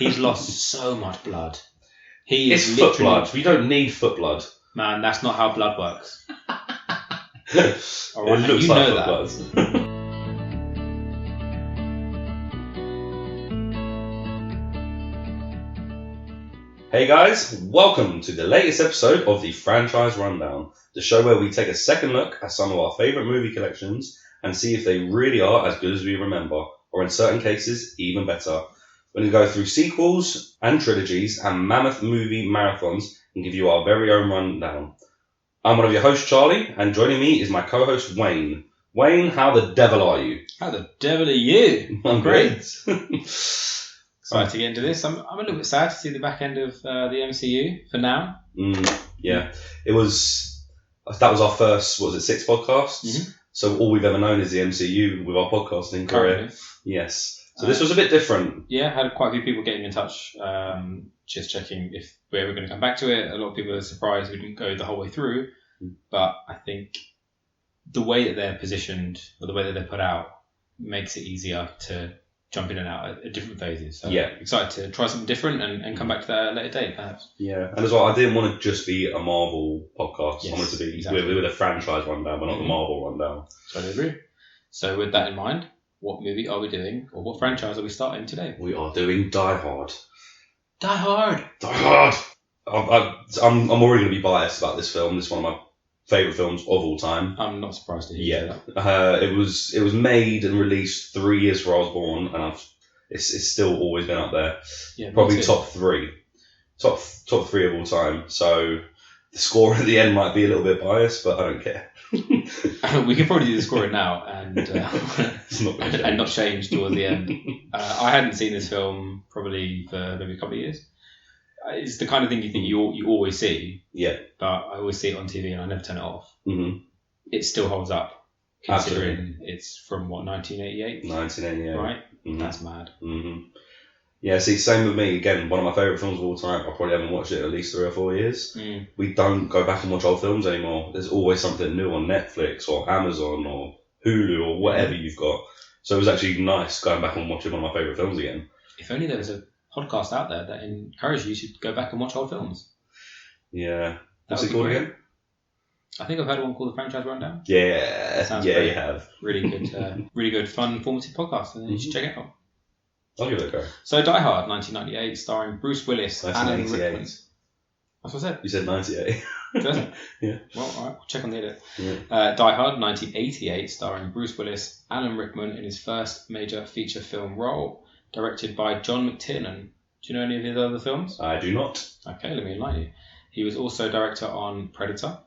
He's lost so much blood. It's foot blood. We don't need foot blood. Man, that's not how blood works. All right, it looks like foot blood. Hey guys, welcome to the latest episode of the Franchise Rundown, the show where we take a second look at some of our favourite movie collections and see if they really are as good as we remember, or in certain cases, even better. We're going to go through sequels and trilogies and mammoth movie marathons and give you our very own rundown. I'm one of your hosts, Charlie, and joining me is my co-host, Wayne. Wayne, how the devil are you? How the devil are you? I'm great. Excited to get into this. I'm a little bit sad to see the back end of the MCU for now. Yeah, that was our first, sixth podcast? Mm-hmm. So all we've ever known is the MCU with our podcasting career. Yes. So this was a bit different. Yeah, had quite a few people getting in touch, just checking if we were going to come back to it. A lot of people are surprised we didn't go the whole way through, but I think the way that they're positioned or the way that they're put out makes it easier to jump in and out at different phases. So yeah, excited to try something different and come back to that at a later date, perhaps. Yeah, and as well, I didn't want to just be a Marvel podcast. Yes, I wanted to be with a franchise rundown, but not the Marvel rundown. So I agree. So with that in mind, what movie are we doing, or what franchise are we starting today? We are doing Die Hard. Die Hard! Die Hard! I'm already going to be biased about this film. This is one of my favourite films of all time. I'm not surprised to hear that. It was made and released 3 years before I was born, and it's still always been up there. Yeah, probably top three of all time. So the score at the end might be a little bit biased, but I don't care. We could probably do the scoring now and not change towards the end. I hadn't seen this film probably for maybe a couple of years. It's the kind of thing you think you always see. Yeah. But I always see it on TV and I never turn it off. Mm-hmm. It still holds up, considering Absolutely. It's from, 1988? 1988. Right? Mm-hmm. That's mad. Mm-hmm. Yeah, see, same with me. Again, one of my favourite films of all time. I probably haven't watched it in at least 3 or 4 years. We don't go back and watch old films anymore. There's always something new on Netflix or Amazon or Hulu or whatever you've got. So it was actually nice going back and watching one of my favourite films again. If only there was a podcast out there that encouraged you to go back and watch old films. Yeah. What's it called again? I think I've heard one called The Franchise Rundown. Yeah. Sounds great. You have. Really good, fun, informative podcast. And you should check it out. I'll give it a go. So Die Hard, 1998, starring Bruce Willis, Alan Rickman. That's what I said. You said 98. Did I? Yeah. Well, all right, we'll check on the edit. Yeah. Die Hard, 1988, starring Bruce Willis, Alan Rickman in his first major feature film role, directed by John McTiernan. Do you know any of his other films? I do not. Okay, let me enlighten you. He was also director on Predator.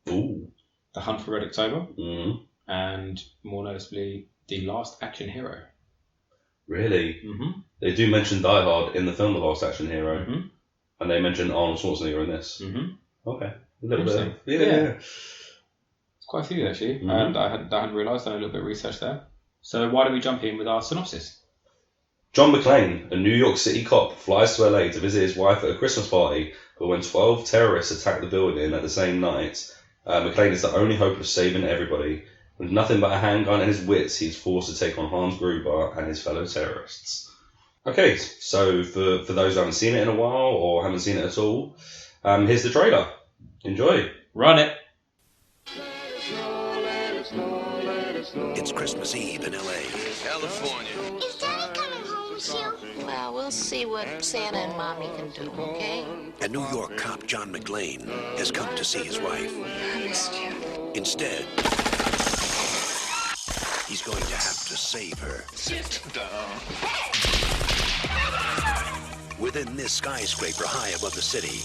Ooh. The Hunt for Red October. Mm-hmm. And more noticeably, The Last Action Hero. Really? Mm-hmm. They do mention Die Hard in the film The Last Action Hero. Mm-hmm. And they mention Arnold Schwarzenegger in this. Mm-hmm. Okay. A little bit. Yeah. It's quite a few, actually. Mm-hmm. And I hadn't realised. I done a little bit of research there. So why don't we jump in with our synopsis? John McClane, a New York City cop, flies to LA to visit his wife at a Christmas party. But when 12 terrorists attack the building at the same night, McClane is the only hope of saving everybody. With nothing but a handgun and his wits, he's forced to take on Hans Gruber and his fellow terrorists. Okay, so for those who haven't seen it in a while or haven't seen it at all, here's the trailer. Enjoy. Run it. It's Christmas Eve in L.A. California. Is Daddy coming home soon? Well, we'll see what Santa and Mommy can do, okay? A New York cop, John McClane, has come to see his wife. I missed you. Instead, he's going to have to save her. Sit down. Within this skyscraper high above the city,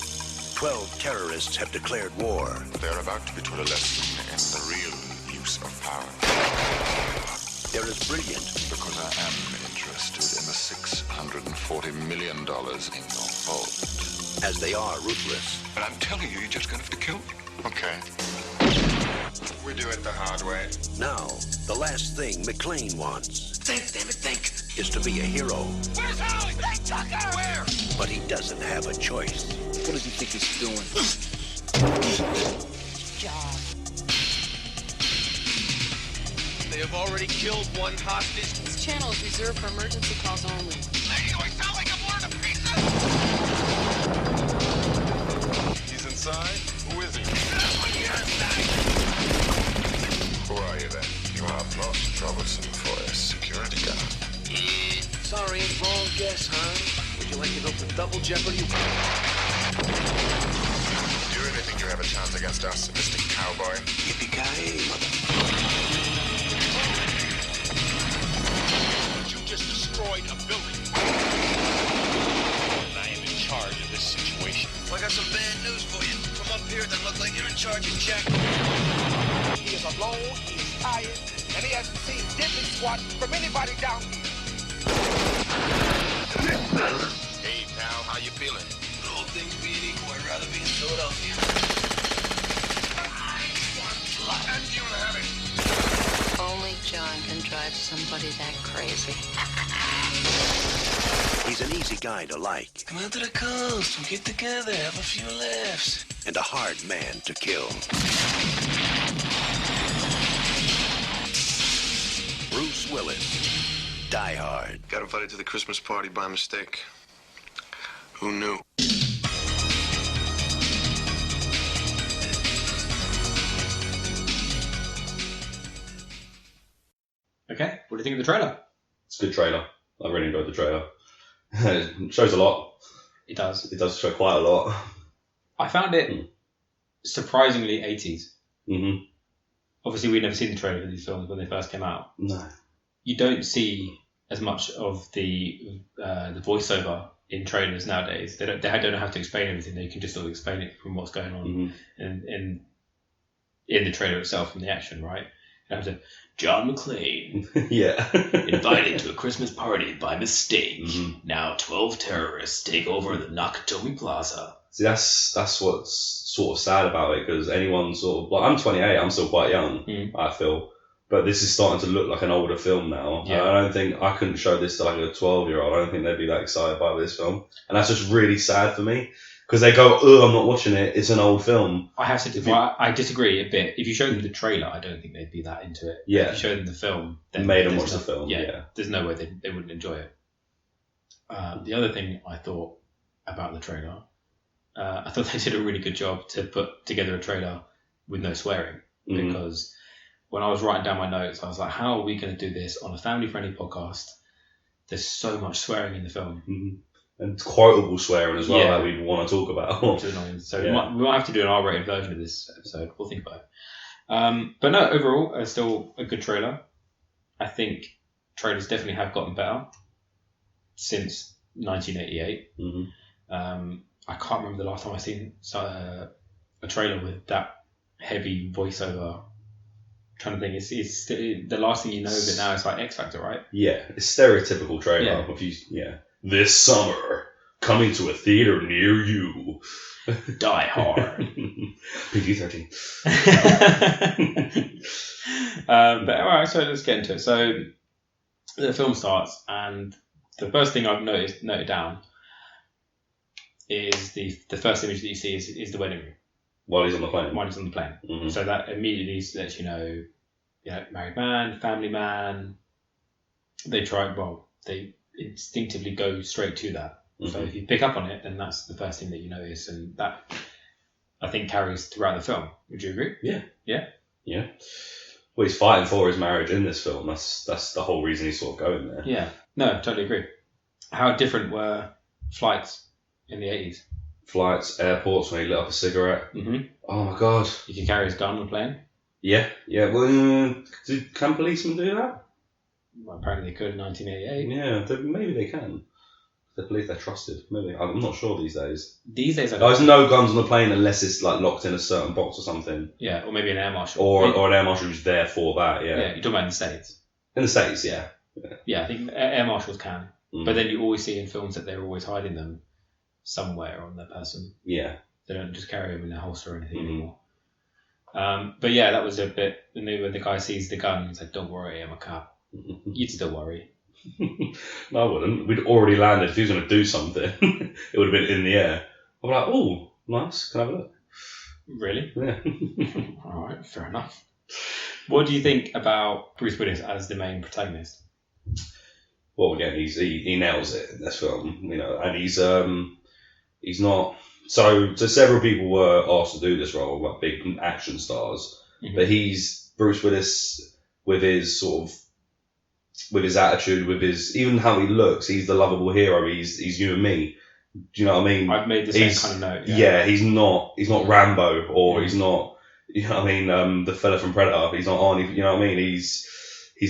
12 terrorists have declared war. They're about to be taught a lesson in the real use of power. They're as brilliant. Because I am interested in the $640 million in your vault. As they are ruthless. But I'm telling you, you're just going to have to kill me. Okay. We do it the hard way. Now, the last thing McClane wants. Think, damn it, think. Is to be a hero. Where's Holly? Hey, Tucker! Where? But he doesn't have a choice. What does he think he's doing? Job. They have already killed one hostage. This channel is reserved for emergency calls only. Lady, I sound like I'm wearing a strange wrong guess, huh? Would you like to go for double jeopardy? Do you really think you have a chance against our sadistic cowboy? Yippee-Ki-Yay, mother. You just destroyed a building. And I am in charge of this situation. I got some bad news for you. From up here, it doesn't look like you're in charge of Jack. He is alone, he is tired, and he hasn't seen diddly squat from anybody down here. Hey, pal, how you feeling? All things being equal, I'd rather be in Philadelphia. And you'll have it. Only John can drive somebody that crazy. He's an easy guy to like. Come out to the coast, we'll get together, have a few laughs. And a hard man to kill. Bruce Willis. Die Hard. Got invited to the Christmas party by mistake. Who knew? Okay, what do you think of the trailer? It's a good trailer. I really enjoyed the trailer. It shows a lot. It does. It does show quite a lot. I found it surprisingly 80s. Mm-hmm. Obviously, we'd never seen the trailer for these films when they first came out. No. You don't see as much of the voiceover in trailers nowadays. They don't have to explain everything. They can just sort of explain it from what's going on in the trailer itself, from the action, right? And to John McClane, Yeah. invited to a Christmas party by mistake. Now 12 terrorists take over the Nakatomi Plaza. See, that's what's sort of sad about it, because anyone sort of, like, I'm 28, I'm still quite young, I feel, but this is starting to look like an older film now. Yeah. I don't think I couldn't show this to like a 12-year-old. I don't think they'd be that excited by this film, and that's just really sad for me, because they go, "Oh, I'm not watching it. It's an old film." I have to. I disagree a bit. If you show them the trailer, I don't think they'd be that into it. Yeah. If you show them the film, then Made them there's watch the film. Yeah. There's no way they wouldn't enjoy it. The other thing I thought about the trailer, I thought they did a really good job to put together a trailer with no swearing, because when I was writing down my notes, I was like, how are we going to do this on a family-friendly podcast? There's so much swearing in the film. And quotable swearing as well Yeah. that we want to talk about. Which is annoying. So we might have to do an R-rated version of this episode. We'll think about it. But no, overall, it's still a good trailer. I think trailers definitely have gotten better since 1988. I can't remember the last time I've seen a trailer with that heavy voiceover. I'm trying to think, it's the last thing you know of it now is like X Factor, right? Yeah, it's stereotypical trailer. Yeah. This summer, coming to a theater near you. Die Hard. PG-13. But alright, so let's get into it. So the film starts, and the first thing I've noted down is the first image that you see is the wedding room. While he's on the plane. While he's on the plane. So that immediately lets you know, married man, family man. They instinctively go straight to that. So if you pick up on it, then that's the first thing that you notice, and that, I think, carries throughout the film. Would you agree? Yeah. Yeah? Yeah. Well, he's fighting for his marriage in this film. That's the whole reason he's sort of going there. Yeah. No, totally agree. How different were flights in the 80s? Flights, airports, when he lit up a cigarette. Oh my God. You could carry his gun on a plane? Yeah. Well, can policemen do that? Well, apparently they could in 1988. Yeah, maybe they can. They believe they're trusted. Maybe. I'm not sure these days. These days, there's no guns on the plane unless it's like locked in a certain box or something. Yeah, or maybe an air marshal. Or an air marshal who's there for that, yeah. Yeah, you're talking about in the States. In the States, yeah. Yeah, I think air marshals can. But then you always see in films that they're always hiding them somewhere on their person. Yeah. They don't just carry them in their holster or anything anymore. But yeah, that was a bit, when the guy sees the gun, he's like, don't worry, I'm a cop. You'd still worry. No, I wouldn't. We'd already landed. If he was going to do something, it would have been in the air. I'd be like, oh, nice. Can I have a look? Really? Yeah. All right, fair enough. What do you think about Bruce Willis as the main protagonist? Well, again, he nails it in this film, and he's not. So several people were asked to do this role, like big action stars, but he's Bruce Willis with his sort of with his attitude, with his even how he looks. He's the lovable hero. He's you and me. Do you know what I mean? I've made the same kind of note. Yeah, he's not Rambo, or he's not, you know what I mean, the fella from Predator. He's not Arnie, you know what I mean? He's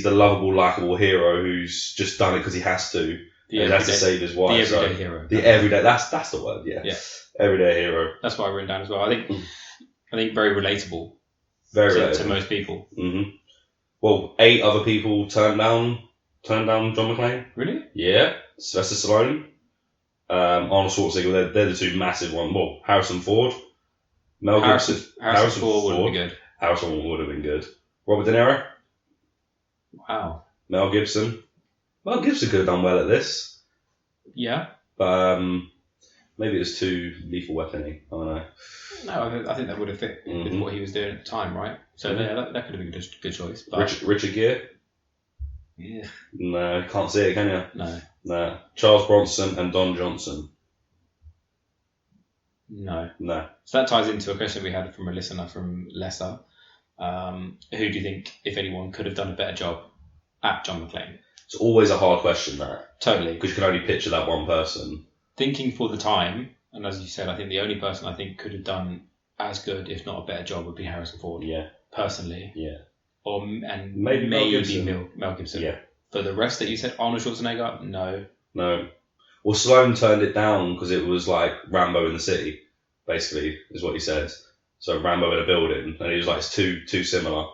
the lovable, likable hero who's just done it because he has to. He has to save his wife. The everyday hero. The everyday, that's the word, yeah. Everyday hero. That's what I've written down as well. I think very relatable. Very relatable. To most people. Mm-hmm. Well, 8 other people turned down John McClane. Really? Yeah. Sylvester Stallone. Arnold Schwarzenegger, they're the 2 massive ones. Well, Harrison Ford. Mel Gibson. Harrison Ford would have been good. Harrison Ford would have been good. Robert De Niro. Wow. Mel Gibson. Mel Gibson could have done well at this. Yeah. But maybe it was too Lethal Weapon-y. I don't know. No, I think that would have fit with what he was doing at the time, right? So yeah, that could have been a good choice. But... Richard Gere. Yeah. No, can't see it, can you? No. Charles Bronson and Don Johnson. No. So that ties into a question we had from a listener from Leicester. Who do you think, if anyone, could have done a better job at John McClane? It's always a hard question, that. Totally. Because you can only picture that one person. Thinking for the time, and as you said, I think the only person I think could have done as good, if not a better job, would be Harrison Ford. Yeah. Personally. Yeah. And maybe Mel Gibson. Mel Gibson. Yeah. For the rest that you said, Arnold Schwarzenegger, no. Well, Stallone turned it down because it was like Rambo in the city, basically, is what he said. So Rambo in a building, and he was like, it's too similar.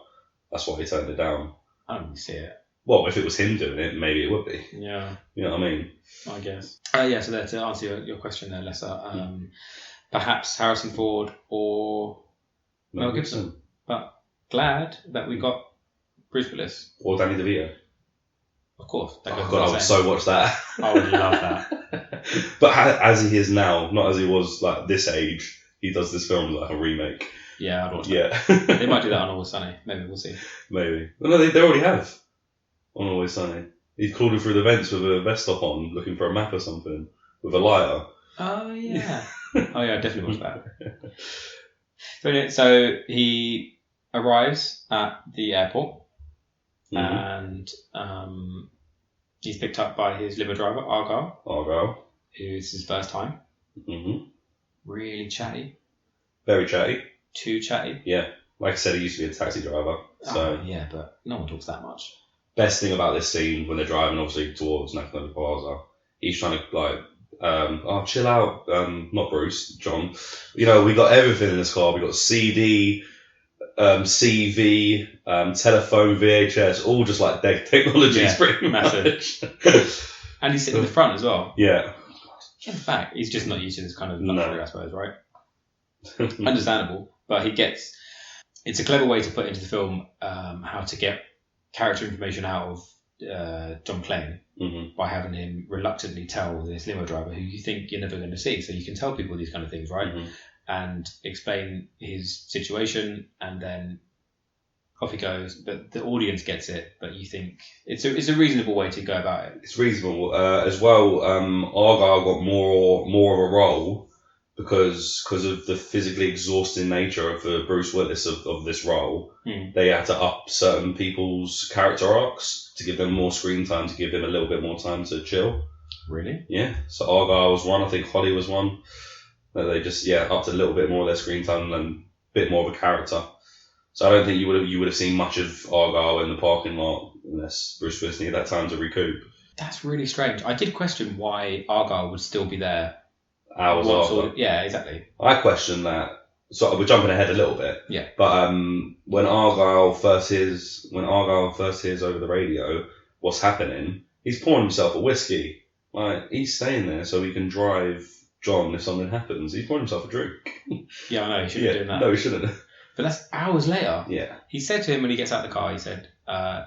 That's why he turned it down. I don't really see it. Well, if it was him doing it, maybe it would be. Yeah. You know what I mean? I guess. So there, to answer your question there, Lessa, perhaps Harrison Ford or Mel Gibson. But glad that we got Bruce Willis. Or Danny DeVito. Of course. Oh God, I would so watch that. I would love that. But as he is now, not as he was like this age, he does this film like a remake. Yeah, I'd watch that. Yeah. They might do that on Always Sunny. Maybe, we'll see. Maybe. Well, no, they already have on Always Sunny. He's crawling through the vents with a vest top on, looking for a map or something, with a lighter. Oh, yeah. I definitely watch that. So he arrives at the airport, and he's picked up by his limo driver, Argyle. Who's his first time. Really chatty. Very chatty. Too chatty. Yeah. Like I said, he used to be a taxi driver. So yeah, but no one talks that much. Best thing about this scene, when they're driving obviously towards National Plaza, he's trying to like, chill out, not Bruce, John. You know, we got everything in this car. We got CD, CV, telephone, VHS, all just like technologies, pretty massive. much. And he's sitting in the front as well. Yeah. In fact, he's just not used to this kind of luxury, I suppose, right? Understandable, but it's a clever way to put into the film how to get character information out of John McClane by having him reluctantly tell this limo driver who you think you're never going to see. So you can tell people these kind of things, right? And explain his situation, and then off he goes. But the audience gets it, but you think it's a reasonable way to go about it. It's reasonable as well. Argyle got more of a role because of the physically exhausting nature of the Bruce Willis of this role. They had to up certain people's character arcs to give them more screen time, to give them a little bit more time to chill. Really? Yeah. So Argyle was one. I think Holly was one. They just upped a little bit more of their screen time and a bit more of a character. So I don't think you would have seen much of Argyle in the parking lot unless Bruce Willis needed that time to recoup. That's really strange. I did question why Argyle would still be there. Hours after. Yeah, exactly. I question that. So we're jumping ahead a little bit. Yeah. But when Argyle first hears over the radio what's happening, he's pouring himself a whiskey. Like, he's staying there so he can drive John if something happens. He's pouring himself a drink. Yeah, I know. He shouldn't be doing that. No, he shouldn't. But that's hours later. Yeah. He said to him when he gets out of the car, he said,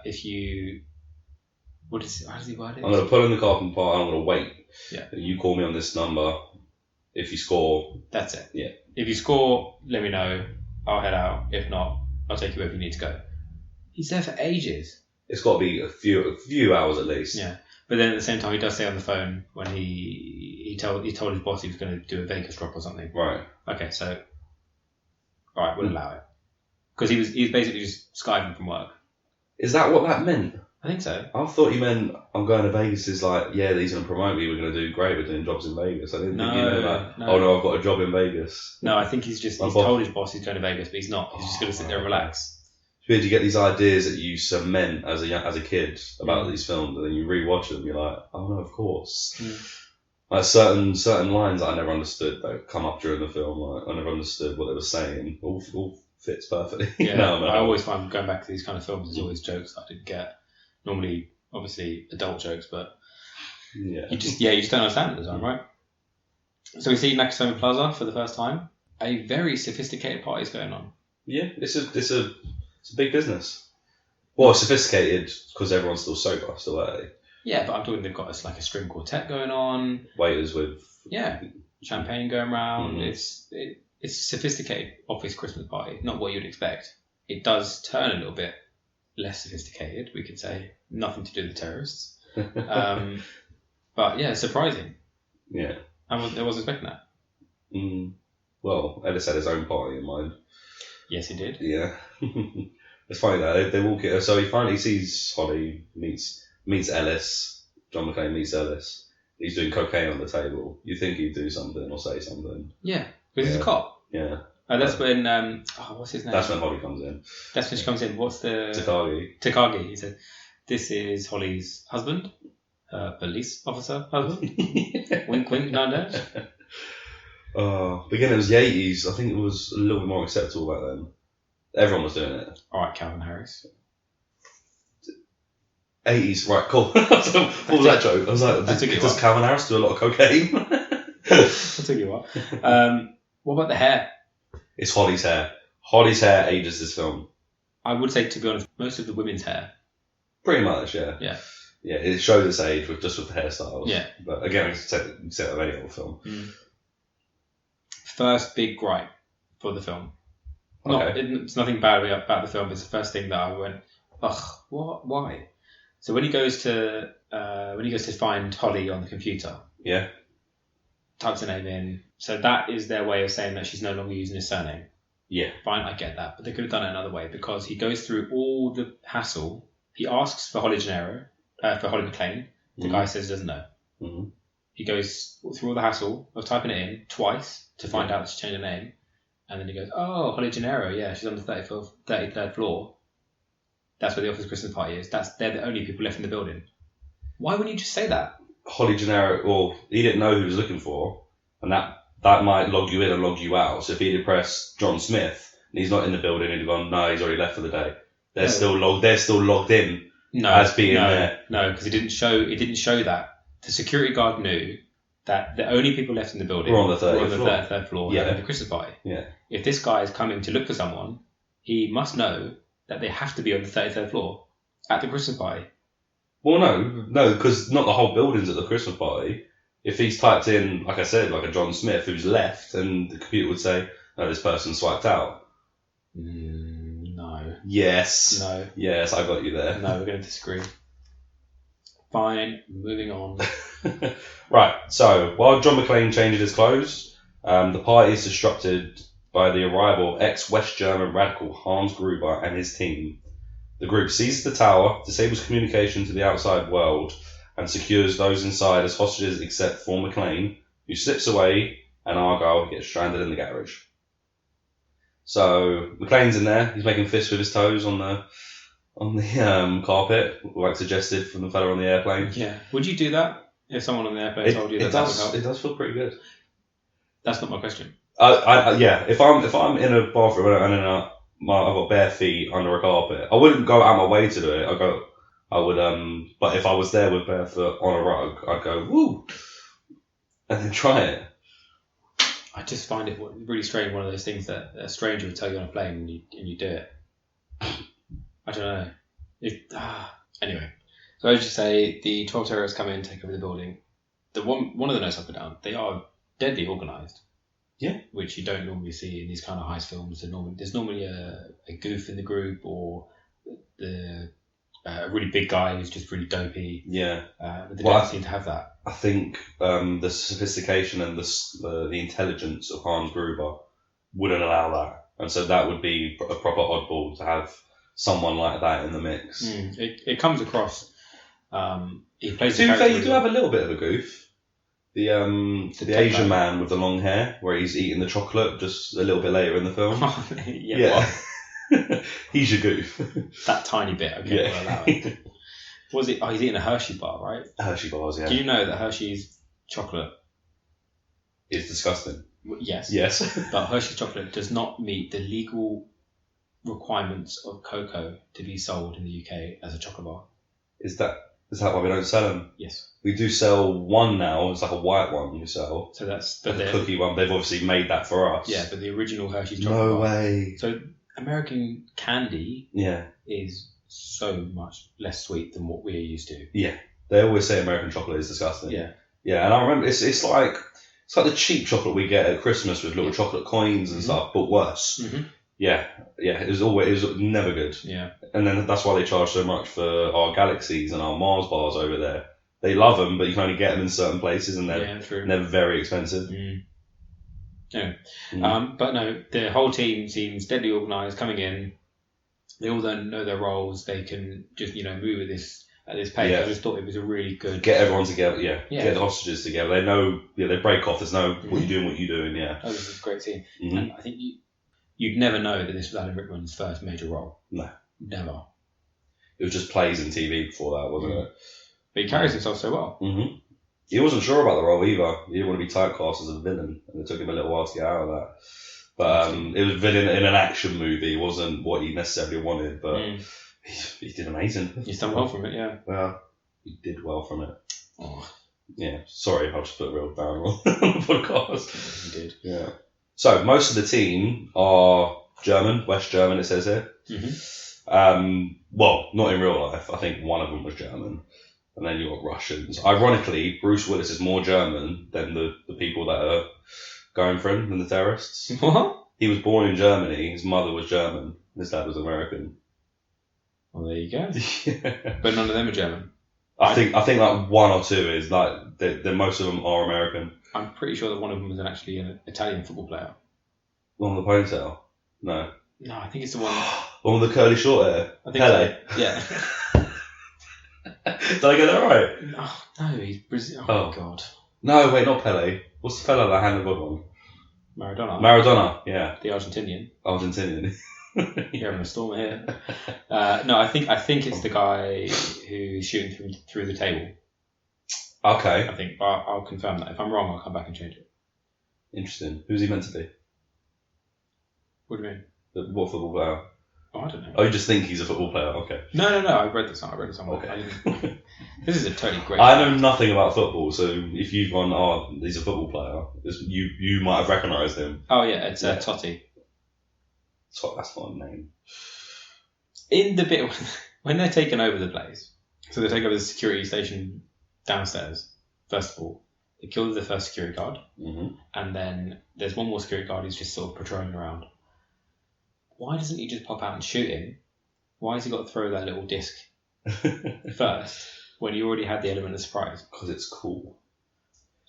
if you... how does he word it? I'm going to pull in the car from park and I'm going to wait. Yeah. You call me on this number. If you score... That's it. Yeah. If you score, let me know. I'll head out. If not, I'll take you wherever you need to go. He's there for ages. It's got to be a few hours at least. Yeah. But then at the same time, he does say on the phone when he told his boss he was going to do a Vegas drop or something. Right. Okay, so... Alright, we'll allow it. Because he was basically just Skyping from work. Is that what that meant? I think so. I thought you meant I'm going to Vegas is like, yeah, he's going to promote me. We're going to do great. We're doing jobs in Vegas. I didn't think you meant like, no. oh no, I've got a job in Vegas. No, I think he's told his boss he's going to Vegas, but he's not. He's just going to sit there and relax. It's weird. You get these ideas that you cement as a kid about these films, and then you rewatch them. You're like, oh no, of course. Like certain lines that I never understood that come up during the film. Like, I never understood what they were saying. All fits perfectly. Yeah, no. I always find going back to these kind of films, there's always jokes that I didn't get. Normally, obviously, adult jokes, but you just don't understand it at the time, right? So we see Nakatomi Plaza for the first time. A very sophisticated party is going on. Yeah, it's a big business. Well, sophisticated because everyone's still sober, still early. Yeah, but I'm talking they've got a string quartet going on. Waiters with champagne going around. It's a sophisticated office Christmas party, not what you'd expect. It does turn a little bit less sophisticated, we could say. Nothing to do with the terrorists. But yeah, surprising. Yeah. I wasn't expecting that. Well, Ellis had his own party in mind. Yes, he did. Yeah. It's funny that they walk in. So he finally sees Holly, meets Ellis. John McClane meets Ellis. He's doing cocaine on the table. You think he'd do something or say something. Yeah, because he's a cop. Yeah. That's when, what's his name? That's when Holly comes in. That's when she comes in. What's the... Takagi. He said, this is Holly's husband, police officer husband. Wink, wink, nod, nod. Again, it was the 80s. I think it was a little bit more acceptable back then. Everyone was doing it. All right, Calvin Harris. 80s, right, cool. What was that joke? I was like, does Calvin Harris do a lot of cocaine? I'll tell you what. What about the hair? It's Holly's hair. Holly's hair ages this film. I would say, to be honest, most of the women's hair. Pretty much, yeah. Yeah. Yeah, it shows its age with the hairstyles. Yeah. But again, it's set of any other film. First big gripe for the film. Okay. It's nothing bad about the film. It's the first thing that I went, ugh, what? Why? So when he goes to find Holly on the computer, types her name in. So that is their way of saying that she's no longer using his surname. Yeah. Fine, I get that, but they could have done it another way because he goes through all the hassle. He asks for Holly Gennaro, for Holly McClane. The guy says he doesn't know. He goes through all the hassle of typing it in twice to find out to change her name, and then he goes, "Oh, Holly Gennaro, yeah, she's on the 33rd floor. That's where the office Christmas party is. They're the only people left in the building." Why wouldn't you just say that? Holly Gennaro, well, he didn't know who he was looking for, and that might log you in and log you out. So if he'd pressed John Smith and he's not in the building, he'd have gone, no, he's already left for the day. They're still logged in as being there. No, because it didn't show that. The security guard knew that the only people left in the building were on the 33rd floor having the Christmas party. Yeah. If this guy is coming to look for someone, he must know that they have to be on the 33rd floor at the Christmas party. Well, no, because not the whole building's at the Christmas party. If he's typed in, like I said, like a John Smith who's left, and the computer would say, no, this person swiped out. No. Yes. No. Yes, I got you there. No, we're going to disagree. Fine, moving on. Right, so while John McClane changes his clothes, the party is disrupted by the arrival of ex-West German radical Hans Gruber and his team. The group seizes the tower, disables communication to the outside world, and secures those inside as hostages except for McClane, who slips away, and Argyle gets stranded in the garage. So McClane's in there. He's making fists with his toes on the carpet, like suggested from the fella on the airplane. Yeah. Would you do that if someone on the airplane told you that would help? It does feel pretty good. That's not my question. Yeah. If I'm in a bathroom and I've got bare feet under a carpet, I wouldn't go out my way to do it. But if I was there with bare foot on a rug, I'd go woo, and then try it. I just find it really strange. One of those things that a stranger would tell you on a plane, and you do it. I don't know. Anyway, so as you say, the 12 terrorists come in, take over the building. One of the notes I put down, they are deadly organised. Yeah. Which you don't normally see in these kind of heist films. There's normally a goof in the group, or a really big guy who's just really dopey. Yeah. But they don't seem to have that. I think the sophistication and the intelligence of Hans Gruber wouldn't allow that. And so that would be a proper oddball to have someone like that in the mix. It comes across. He plays. To be fair, you do have a little bit of a goof. The Asian man with the long hair, where he's eating the chocolate just a little bit later in the film. Yeah. He's your goof. That tiny bit. Okay, we'll allow it. Was it? Oh, he's eating a Hershey bar, right? Hershey bars, yeah. Do you know that Hershey's chocolate is disgusting? Yes. Yes. But Hershey's chocolate does not meet the legal requirements of cocoa to be sold in the UK as a chocolate bar. Is that why we don't sell them? Yes. We do sell one now. It's like a white one we sell. So that's the cookie one. They've obviously made that for us. Yeah, but the original Hershey's chocolate bar. No way. So American candy is so much less sweet than what we're used to. Yeah. They always say American chocolate is disgusting. Yeah. Yeah, and I remember it's like the cheap chocolate we get at Christmas with little chocolate coins and stuff, but worse. Yeah, it was never good. Yeah. And then that's why they charge so much for our Galaxies and our Mars bars over there. They love them, but you can only get them in certain places, and they're very expensive. Yeah. But no, the whole team seems deadly organised, coming in. They all then know their roles. They can just move at this pace. Yeah. I just thought it was a really good. Get everyone together. Yeah. Get the hostages together. They know. Yeah. They break off. There's no what you're doing. Yeah. Oh, this is a great team, and I think you'd never know that this was Alan Rickman's first major role. No. Never. It was just plays in TV before that, wasn't it? But he carries himself so well. He wasn't sure about the role either. He didn't want to be typecast as a villain, and it took him a little while to get out of that. But it was villain in an action movie. It wasn't what he necessarily wanted, but he did amazing. He's done well from it, yeah. Well, he did well from it. Oh. Yeah, sorry if I just put a real down on the podcast. He did. Yeah. So, most of the team are German, West German, it says here. Well, not in real life. I think one of them was German. And then you've got Russians. Ironically, Bruce Willis is more German than the people that are going for him, than the terrorists. What? He was born in Germany. His mother was German. His dad was American. Well, there you go. But none of them are German. I think like one or two is like most of them are American. I'm pretty sure that one of them was actually an Italian football player. One with the ponytail? No. No, I think it's the one. One with the curly short hair. I think Pele. So. Yeah. Did I get that right? No, he's Brazil. Oh, my God. No, wait, not Pele. What's the fella that handed the one? Maradona, yeah. The Argentinian. You're having a storm here. No, I think it's the guy who's shooting through the table. Okay. I think, but I'll confirm that. If I'm wrong, I'll come back and change it. Interesting. Who's he meant to be? What do you mean? What football player? Oh, I don't know. Oh, you just think he's a football player? Okay. No. I read this somewhere. Okay. This is a totally great. I know nothing about football, so if you've gone, he's a football player, you might have recognised him. Oh yeah, it's Totti. That's not a name. In the bit when they're taking over the place, so they take over the security station downstairs. First of all, they kill the first security guard, and then there's one more security guard who's just sort of patrolling around. Why doesn't he just pop out and shoot him? Why has he got to throw that little disc first when you already had the element of surprise? Because it's cool.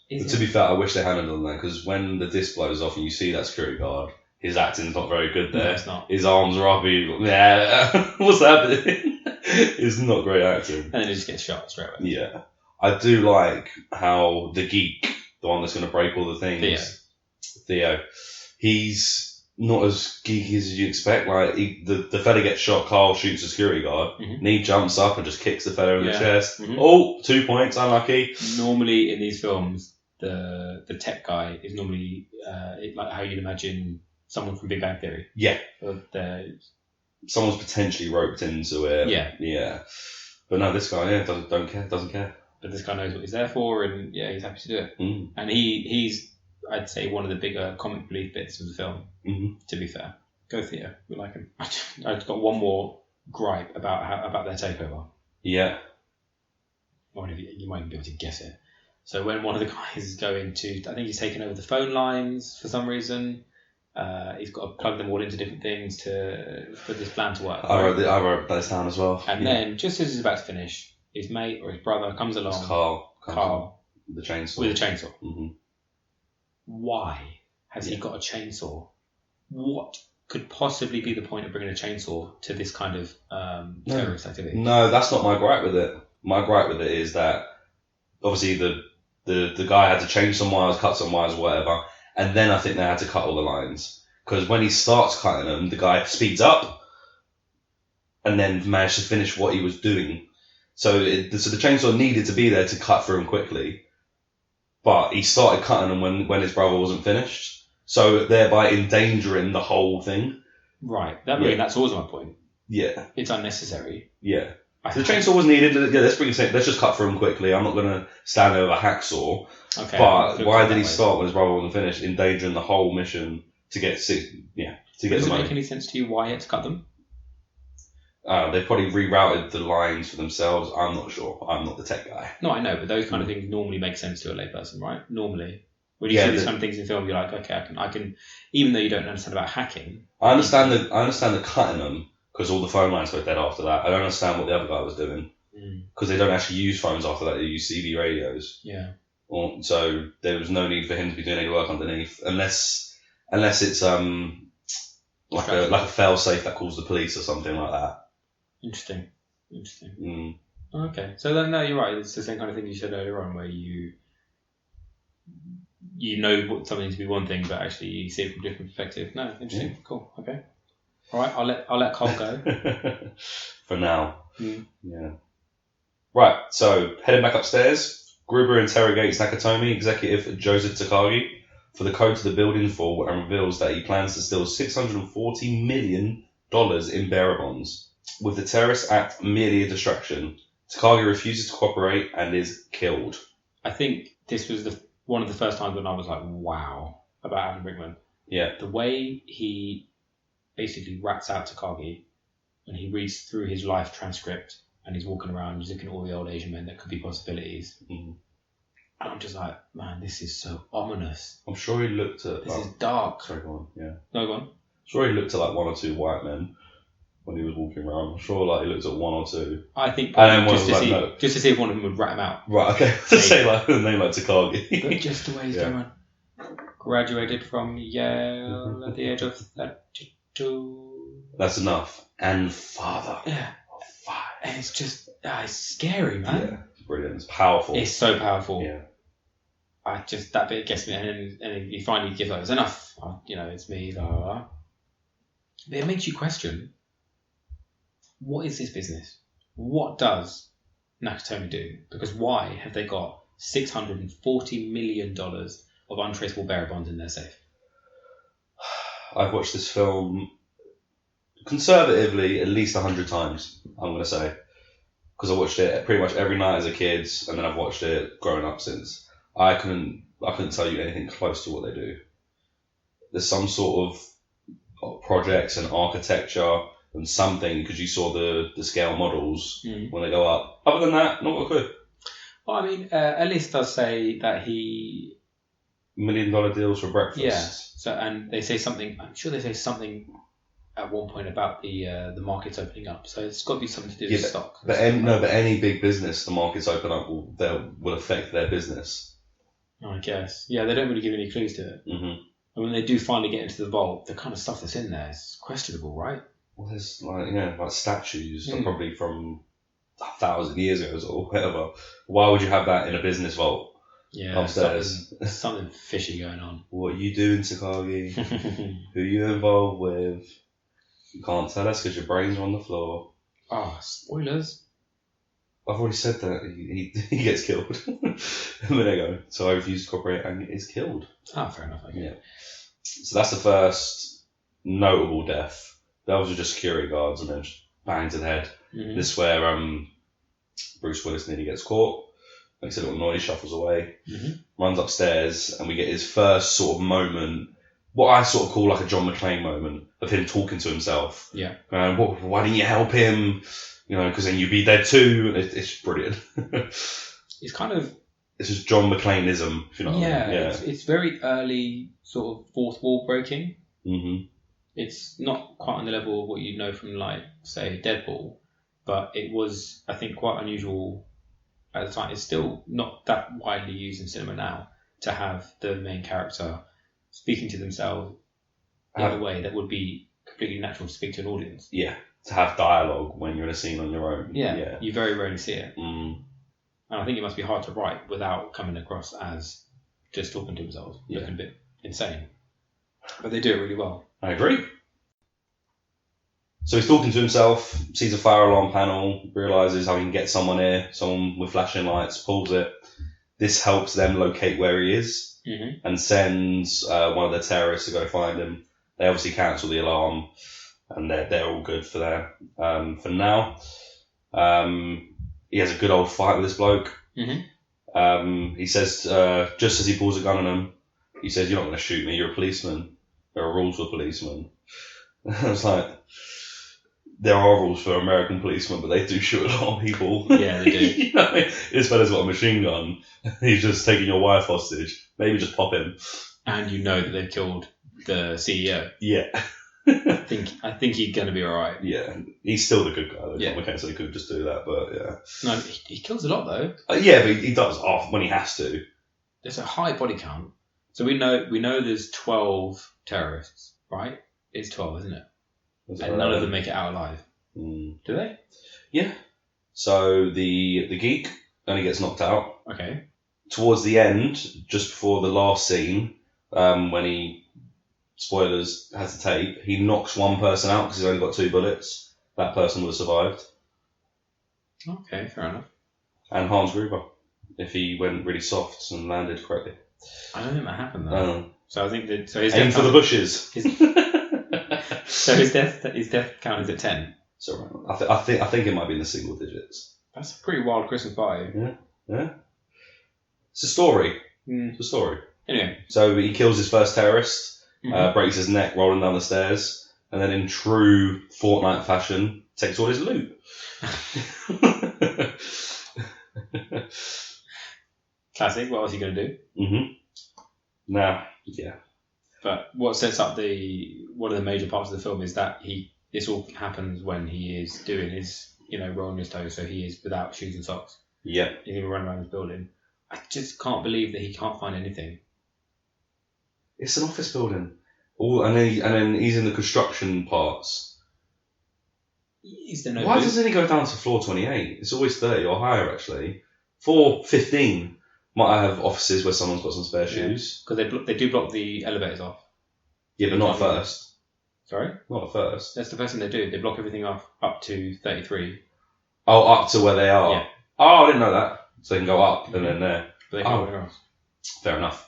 But to be fair, I wish they hadn't done that, because when the disc blows off and you see that security guard, his acting's not very good there. No, it's not. His arms are up. What's happening? It's not great acting. And then he just gets shot straight away. Yeah. I do like how the geek, the one that's going to break all the things, Theo, he's not as geeky as you expect. Like the fella gets shot, Carl shoots a security guard, and he jumps up and just kicks the fella in the chest. Oh, 2 points, unlucky. Normally in these films, the tech guy is normally like how you'd imagine someone from Big Bang Theory. Yeah. Someone's potentially roped into it. Yeah. But no, this guy, doesn't care. But this guy knows what he's there for, and he's happy to do it. And he's, I'd say, one of the bigger comic relief bits of the film. To be fair, go Theo, we like him. I've got one more gripe about their takeover. Yeah. You might even be able to guess it. So when one of the guys is going to, I think he's taking over the phone lines for some reason. He's got to plug them all into different things for this plan to work. I wrote this down as well. And then, just as he's about to finish, his mate or his brother comes along. It's Carl. With the chainsaw. With a chainsaw. Why has he got a chainsaw? What could possibly be the point of bringing a chainsaw to this kind of terrorist activity. No, that's not my gripe with it. My gripe with it is that obviously the guy had to change some wires, cut some wires, whatever, and then I think they had to cut all the lines. Because when he starts cutting them, the guy speeds up and then managed to finish what he was doing. So the chainsaw needed to be there to cut through him quickly. But he started cutting them when his brother wasn't finished. So thereby endangering the whole thing. Right. That's always my point. Yeah. It's unnecessary. Yeah. So the chainsaw was needed. Yeah, let's just cut through him quickly. I'm not going to stand there with a hacksaw. Okay. But why did he start when his brother wasn't finished, endangering the whole mission to get Does it make any sense to you why he had to cut them? They probably rerouted the lines for themselves. I'm not sure. I'm not the tech guy. No, I know, but those kind of things normally make sense to a layperson, right? Normally. When you see these kind of things in film, you're like, okay, I can, even though you don't understand about hacking. I understand the cutting them, because all the phone lines go dead after that. I don't understand what the other guy was doing, because they don't actually use phones after that. They use CB radios. Yeah. So there was no need for him to be doing any work underneath, unless it's like a fail safe that calls the police or something like that. Interesting. Okay, so then no, you're right. It's the same kind of thing you said earlier on, where you know something to be one thing, but actually you see it from a different perspective. No, interesting. Yeah. Cool. Okay. All right. I'll let Carl go for now. Yeah. Right. So heading back upstairs, Gruber interrogates Nakatomi executive Joseph Takagi for the code to the building vault and reveals that he plans to steal $640 million in bearer bonds. With the terrorist act merely a distraction, Takagi refuses to cooperate and is killed. I think this was one of the first times when I was like, wow, about Alan Rickman. Yeah. The way he basically rats out Takagi and he reads through his life transcript and he's walking around, he's looking at all the old Asian men that could be possibilities. Mm-hmm. And I'm just like, man, this is so ominous. I'm sure he looked at... This is dark. Sorry, go on. Yeah. No, go on. I'm sure he looked at like one or two white men when he was walking around. I'm sure he looked at one or two. I think just to see if one of them would rat him out. Right, okay. To say like a name like Takagi. But just the way he's going on. Graduated from Yale at the age of 32. That's enough. And father. Yeah. Of 5. And it's just, it's scary, man. Yeah, it's brilliant. It's powerful. It's so powerful. Yeah. That bit gets me, and then he finally gives it's enough. It's me, blah, blah, blah. But it makes you question, what is this business? What does Nakatomi do? Because why have they got $640 million of untraceable bearer bonds in their safe? I've watched this film conservatively at least 100 times, I'm going to say. Because I watched it pretty much every night as a kid, and then I've watched it growing up since. I couldn't tell you anything close to what they do. There's some sort of projects and architecture and something, because you saw the scale models when they go up. Other than that, not a clue. Well, I mean, Ellis does say that he... $1 million deals for breakfast. Yeah. So, and they say something, I'm sure they say something at one point about the markets opening up. So it's got to be something to do with stock. But any big business, the markets open up will affect their business. I guess. Yeah, they don't really give any clues to it. Mm-hmm. And when they do finally get into the vault, the kind of stuff that's in there is questionable, right? Well, there's like statues probably from 1,000 years ago or whatever. Why would you have that in a business vault? Yeah, upstairs. Something fishy going on. What are you doing, Takagi? Who are you involved with? You can't tell us because your brains are on the floor. Spoilers. I've already said that he gets killed a minute ago. So I refuse to cooperate and is killed. Fair enough. Okay. Yeah. So that's the first notable death. Those were just security guards and then just bang to the head. Mm-hmm. This is where Bruce Willis nearly gets caught. Makes a little noise, shuffles away, runs upstairs, and we get his first sort of moment, what I sort of call like a John McClane moment, of him talking to himself. Yeah. Why didn't you help him? Because then you'd be dead too. It's brilliant. It's kind of... This is John McClaneism, if you know what I mean. Yeah. It's very early sort of fourth wall breaking. Mm-hmm. It's not quite on the level of what you know from, like, say, Deadpool, but it was, I think, quite unusual at the time. It's still not that widely used in cinema now to have the main character speaking to themselves in a way that would be completely natural to speak to an audience. Yeah, to have dialogue when you're in a scene on your own. Yeah. You very rarely see it. Mm. And I think it must be hard to write without coming across as just talking to themselves, looking a bit insane. But they do it really well. I agree. So he's talking to himself, sees a fire alarm panel, realises how he can get someone here, someone with flashing lights, pulls it. This helps them locate where he is and sends one of the terrorists to go find him. They obviously cancel the alarm and they're all good for there. For now, he has a good old fight with this bloke. He says, just as he pulls a gun on him, he says, "You're not going to shoot me, you're a policeman. There are rules for policemen." I was like, there are rules for American policemen, but they do shoot a lot of people. Yeah, they do. You know, this fella's got a machine gun. He's just taking your wife hostage. Maybe just pop him. And you know that they've killed the CEO. Yeah. I think he's going to be alright. Yeah. He's still the good guy, though. Yeah. Okay, so he could just do that, but yeah. No, he kills a lot, though. Yeah, but he does off when he has to. There's a high body count. So we know there's 12 terrorists, right? It's 12, isn't it? And none of them make it out alive. Do they? Yeah. So the geek only gets knocked out. Okay. Towards the end, just before the last scene, when he, spoilers, has to tape, he knocks one person out because he's only got 2 bullets. That person would have survived. Okay, fair enough. And Hans Gruber, if he went really soft and landed correctly. I don't think that happened though. So I think that his aim for the bushes. So his death count is at 10. So I think it might be in the single digits. That's a pretty wild Christmas party. Yeah. It's a story. It's a story. Anyway. So he kills his first terrorist, breaks his neck rolling down the stairs, and then in true Fortnite fashion, takes all his loot. Classic. What else are you going to do? Now, yeah. But what sets up one of the major parts of the film is that this all happens when he is doing his, rolling his toes, so he is without shoes and socks. Yeah. He's going to run around this building. I just can't believe that he can't find anything. It's an office building. And then he's in the construction parts. Is there no Why doesn't he go down to floor 28? It's always 30 or higher, actually. Floor 15 might have offices where someone's got some spare shoes. Because they do block the elevators off. Yeah, but not at first. Sorry? Not at first. That's the first thing they do. They block everything off up to 33. Oh, up to where they are? Yeah. Oh, I didn't know that. So they can go up and then there. But they can't go anywhere else. Fair enough.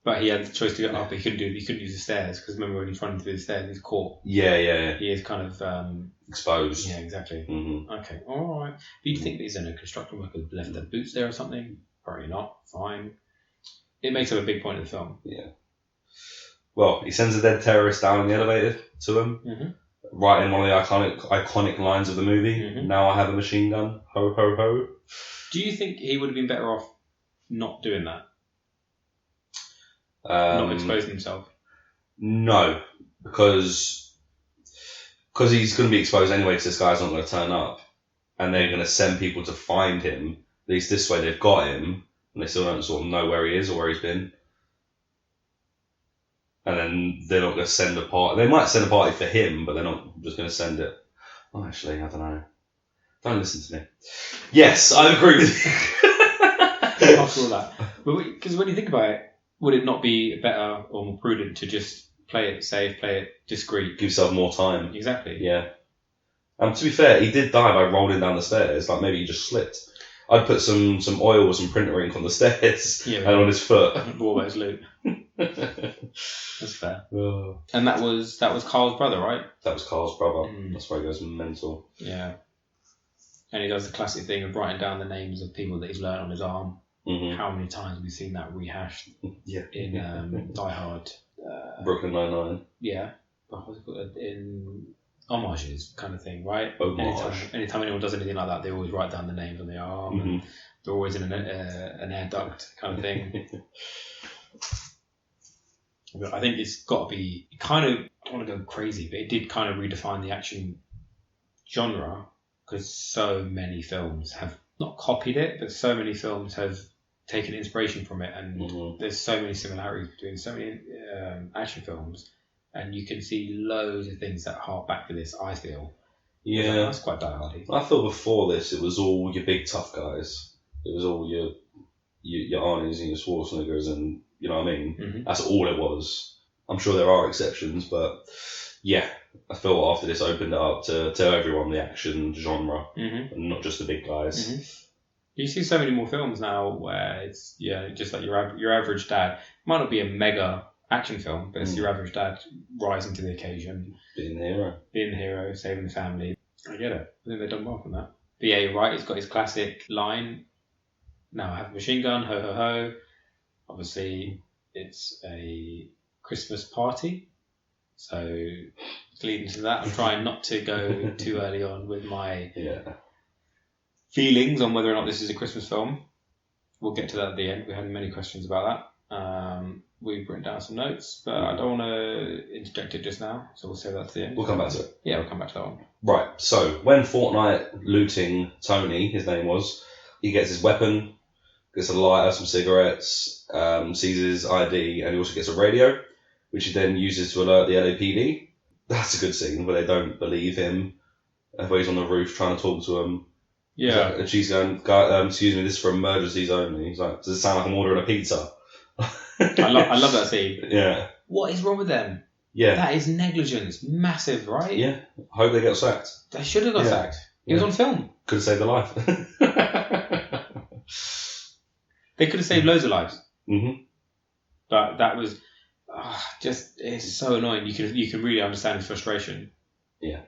But he had the choice to go up. He couldn't use the stairs because remember when he's running through the stairs, he's caught. Yeah. He is kind of exposed. Yeah, exactly. Okay, all right. Do you think that he's in a construction worker left their boots there or something? Probably not. Fine. It makes up a big point of the film. Yeah. Well, he sends a dead terrorist down in the elevator to him, right in one of the iconic lines of the movie. Now I have a machine gun. Ho ho ho. Do you think he would have been better off not doing that? Not exposing himself? No, because he's going to be exposed anyway because this guy's not going to turn up. And they're going to send people to find him. At least this way they've got him and they still don't sort of know where he is or where he's been. And then they're not going to send a party. They might send a party for him, but they're not just going to send it. Oh, actually, I don't know. Don't listen to me. Yes, I agree with you. After all that. Because when you think about it, would it not be better or more prudent to just play it safe, play it discreet? Give yourself more time. Exactly. Yeah. To be fair, he did die by rolling down the stairs. Like maybe he just slipped. I'd put some oil or some printer ink on the stairs and on his foot. What about his loot? That's fair. And that was Carl's brother, right? That was Carl's brother. That's why he goes mental. Yeah. And he does the classic thing of writing down the names of people that he's learned on his arm. How many times have we seen that rehashed? Yeah. In Die Hard. Brooklyn Nine-Nine. Yeah. What's it called? In homages kind of thing, right? Homage. Anytime anyone does anything like that, they always write down the names on the arm. And they're always in an air duct kind of thing. But I think it's got to be kind of, I don't want to go crazy, but it did kind of redefine the action genre because so many films have not copied it, but so many films have taken inspiration from it, and there's so many similarities between so many action films. and you can see loads of things that hark back to this, I feel. Yeah. That's quite Die Hardy. I thought before this, it was all your big tough guys. It was all your Arnies and your Schwarzeneggers, and you know what I mean? Mm-hmm. That's all it was. I'm sure there are exceptions, but yeah, I feel after this opened it up to everyone the action genre, Mm-hmm. and not just the big guys. Mm-hmm. You see so many more films now where it's just like your average dad. It might not be a mega action film, but it's your average dad rising to the occasion, Being the hero, saving the family. I get it. I think they've done well from that. But yeah, you're right. He's got his classic line. Now I have a machine gun. Ho ho ho. Obviously, it's a Christmas party, so it's leading to that. I'm trying not to go too early on with my feelings on whether or not this is a Christmas film. We'll get to that at the end. We had many questions about that. We've written down some notes, but I don't want to interject it just now, so we'll save that to the end. We'll come back to it. Yeah, we'll come back to that one. Right, so when Fortnite looting Tony, his name was, he gets his weapon, gets a lighter, some cigarettes, sees his ID, and he also gets a radio, which he then uses to alert the LAPD. That's a good scene where they don't believe him, where he's on the roof trying to talk to him. Yeah. And she's going, excuse me, this is for emergencies only. He's like, does it sound like I'm ordering a pizza? I love that scene. Yeah. What is wrong with them? Yeah. That is negligence. Massive, right? Yeah. I hope they get sacked. They should have got sacked. He was on film. Could have saved a life. They could have saved loads of lives. Mm-hmm. But that was it's so annoying. You can really understand his frustration. Yeah.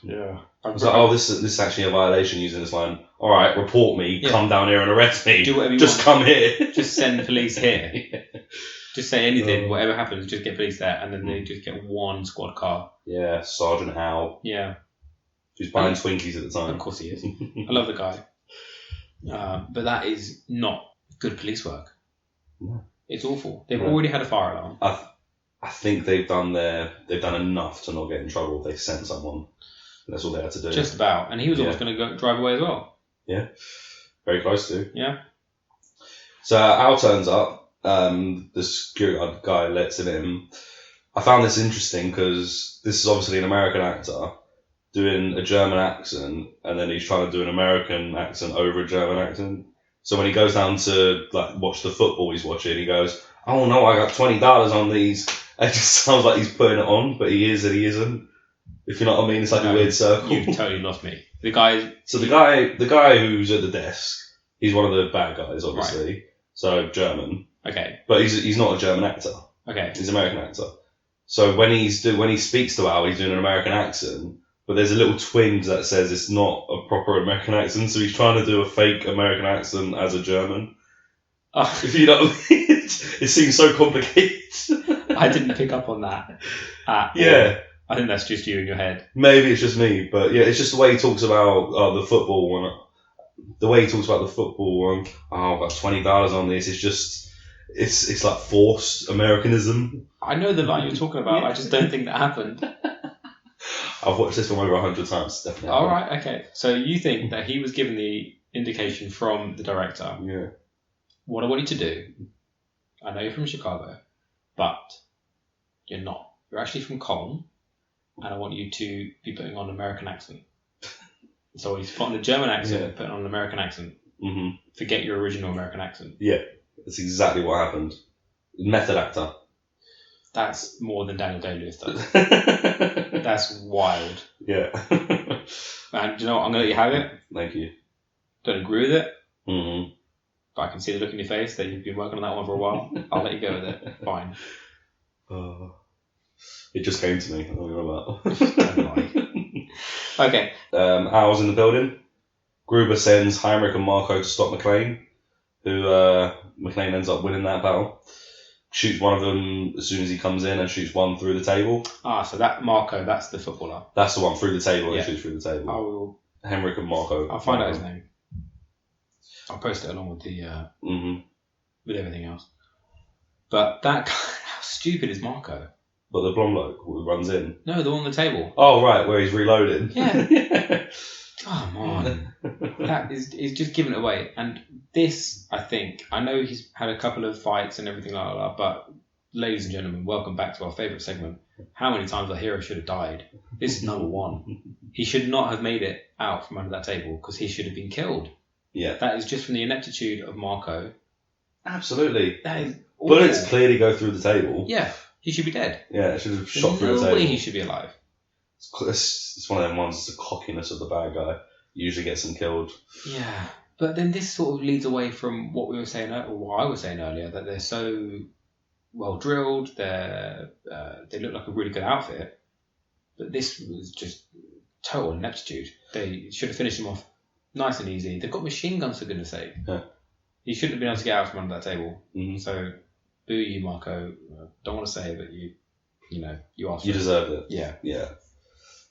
Yeah. I was like, this is actually a violation using this line. All right, report me. Yeah. Come down here and arrest me. Do whatever you just want. Come here. Just send police here. Just say anything. Whatever happens, just get police there, and then they just get one squad car. Yeah, Sergeant Al. Yeah. Who's buying Twinkies at the time. Of course he is. I love the guy. But that is not good police work. No. It's awful. They've already had a fire alarm. I think they've done enough to not get in trouble. They sent someone. That's all they had to do. Just about. And he was almost going to drive away as well. Yeah. Very close to. Yeah. So Al turns up. The security guy lets him in. I found this interesting because this is obviously an American actor doing a German accent, and then he's trying to do an American accent over a German accent. So when he goes down to watch the football he's watching, he goes, "Oh no, I got $20 on these." It just sounds like he's putting it on, but he is and he isn't. If you know what I mean, it's like a weird circle. You've totally lost me. The guy who's at the desk, he's one of the bad guys, obviously. Right. So German. Okay. But he's not a German actor. Okay. He's an American actor. So when he speaks to Al, he's doing an American accent, but there's a little twinge that says it's not a proper American accent, so he's trying to do a fake American accent as a German. If you know what I mean. It seems so complicated. I didn't pick up on that. Yeah. I think that's just you in your head. Maybe it's just me, but yeah, it's just the way he talks about the football one. The way he talks about the football one. Oh, I've got $20 on this. It's just, it's like forced Americanism. I know the line you're talking about. I just don't think that happened. I've watched this film over 100 times. Definitely. All right. Okay. So you think that he was given the indication from the director? Yeah. What I want you to do. I know you're from Chicago, but you're not. You're actually from Cologne. And I want you to be putting on an American accent. So he's putting a German accent and putting on an American accent. Mm-hmm. Forget your original American accent. Yeah, that's exactly what happened. Method actor. That's more than Daniel Day-Lewis does. That's wild. Yeah. And do you know what? I'm going to let you have it. Thank you. Don't agree with it. Mm-hmm. But I can see the look in your face that you've been working on that one for a while. I'll let you go with it. Fine. It just came to me. I don't know about. Okay. Al's in the building. Gruber sends Heinrich and Marco to stop McClane, who McClane ends up winning that battle. Shoots one of them as soon as he comes in and shoots one through the table. So that Marco, that's the footballer. That's the one through the table. He shoots through the table. I will. Heinrich and Marco. I'll find out his name. I'll post it along with the with everything else. But that guy, how stupid is Marco? But the blonde bloke who runs in. No, the one on the table. Oh, right, where he's reloading. Yeah. Come on. That is just giving it away. And this, I think, I know he's had a couple of fights and everything like that, but ladies and gentlemen, welcome back to our favourite segment. How many times our hero should have died? This is number one. He should not have made it out from under that table because he should have been killed. Yeah. That is just from the ineptitude of Marco. Absolutely. That is awful. Bullets clearly go through the table. Yeah, he should be dead. Yeah, it should have shot through the No table. way he should be alive. It's one of them ones, it's the cockiness of the bad guy. Usually gets him killed. Yeah, but then this sort of leads away from what we were saying, or what I was saying earlier, that they're so well drilled. They look like a really good outfit, but this was just total ineptitude. They should have finished him off nice and easy. They've got machine guns, for goodness sake. Yeah. He shouldn't have been able to get out from under that table. Mm-hmm. So, boo you, Marco. Don't want to say it, but you asked. You for it. deserved it. Yeah. Yeah.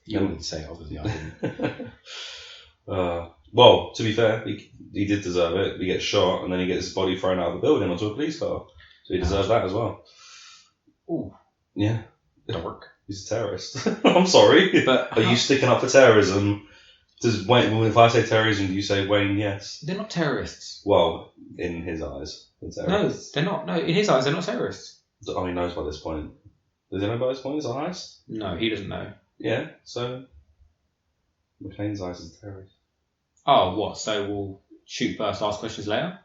You wanted to say it, obviously. I didn't. Well, to be fair, he did deserve it. He gets shot and then he gets his body thrown out of the building onto a police car. So he deserves that as well. Ooh. Yeah. Dark. He's a terrorist. I'm sorry. But Are you sticking up for terrorism? Does Wayne, if I say terrorism, do you say Wayne yes? They're not terrorists. Well, in his eyes, they're No, terrorists. they're not. No, in his eyes, they're not terrorists. Oh, he knows by this point. Does he know by this point? It's a heist? No, he doesn't know. Yeah, so McLean's eyes is a terrorist. Oh, what? So we'll shoot first, ask questions later?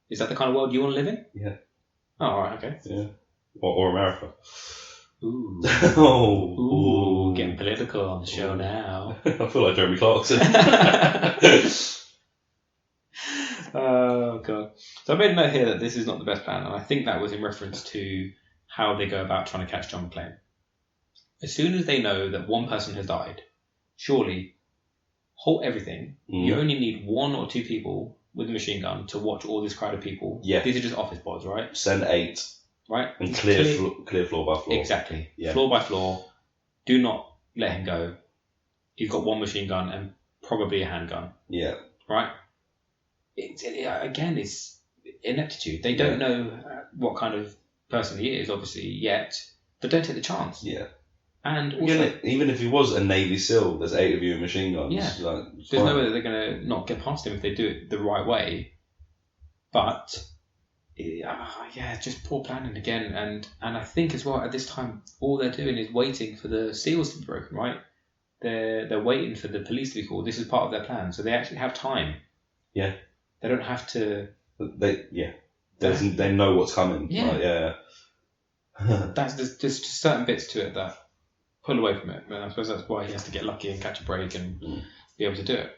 Is that the kind of world you want to live in? Yeah. Oh, all right, okay. Yeah. Or America. Ooh. Oh. Ooh, getting political on the show now. I feel like Jeremy Clarkson. Oh, God. So I made a note here that this is not the best plan, and I think that was in reference to how they go about trying to catch John McClane. As soon as they know that one person has died, surely halt everything. You only need one or two people with a machine gun to watch all this crowd of people. Yeah. These are just office boys, right? Send 8. Right? And clear floor by floor. Exactly. Yeah. Floor by floor. Do not let him go. He's got one machine gun and probably a handgun. Yeah. Right? Again, it's ineptitude. They don't know what kind of person he is, obviously, yet, but don't take the chance. Yeah. And also, even if he was a Navy SEAL, there's 8 of you with machine guns. Yeah. There's no way that they're going to not get past him if they do it the right way. But, just poor planning again. And I think as well, at this time, all they're doing is waiting for the seals to be broken, right? They're waiting for the police to be called. This is part of their plan. So they actually have time. Yeah. They don't have to... They know what's coming. Yeah. Like, yeah. There's just certain bits to it that pull away from it. And I suppose that's why he has to get lucky and catch a break and be able to do it.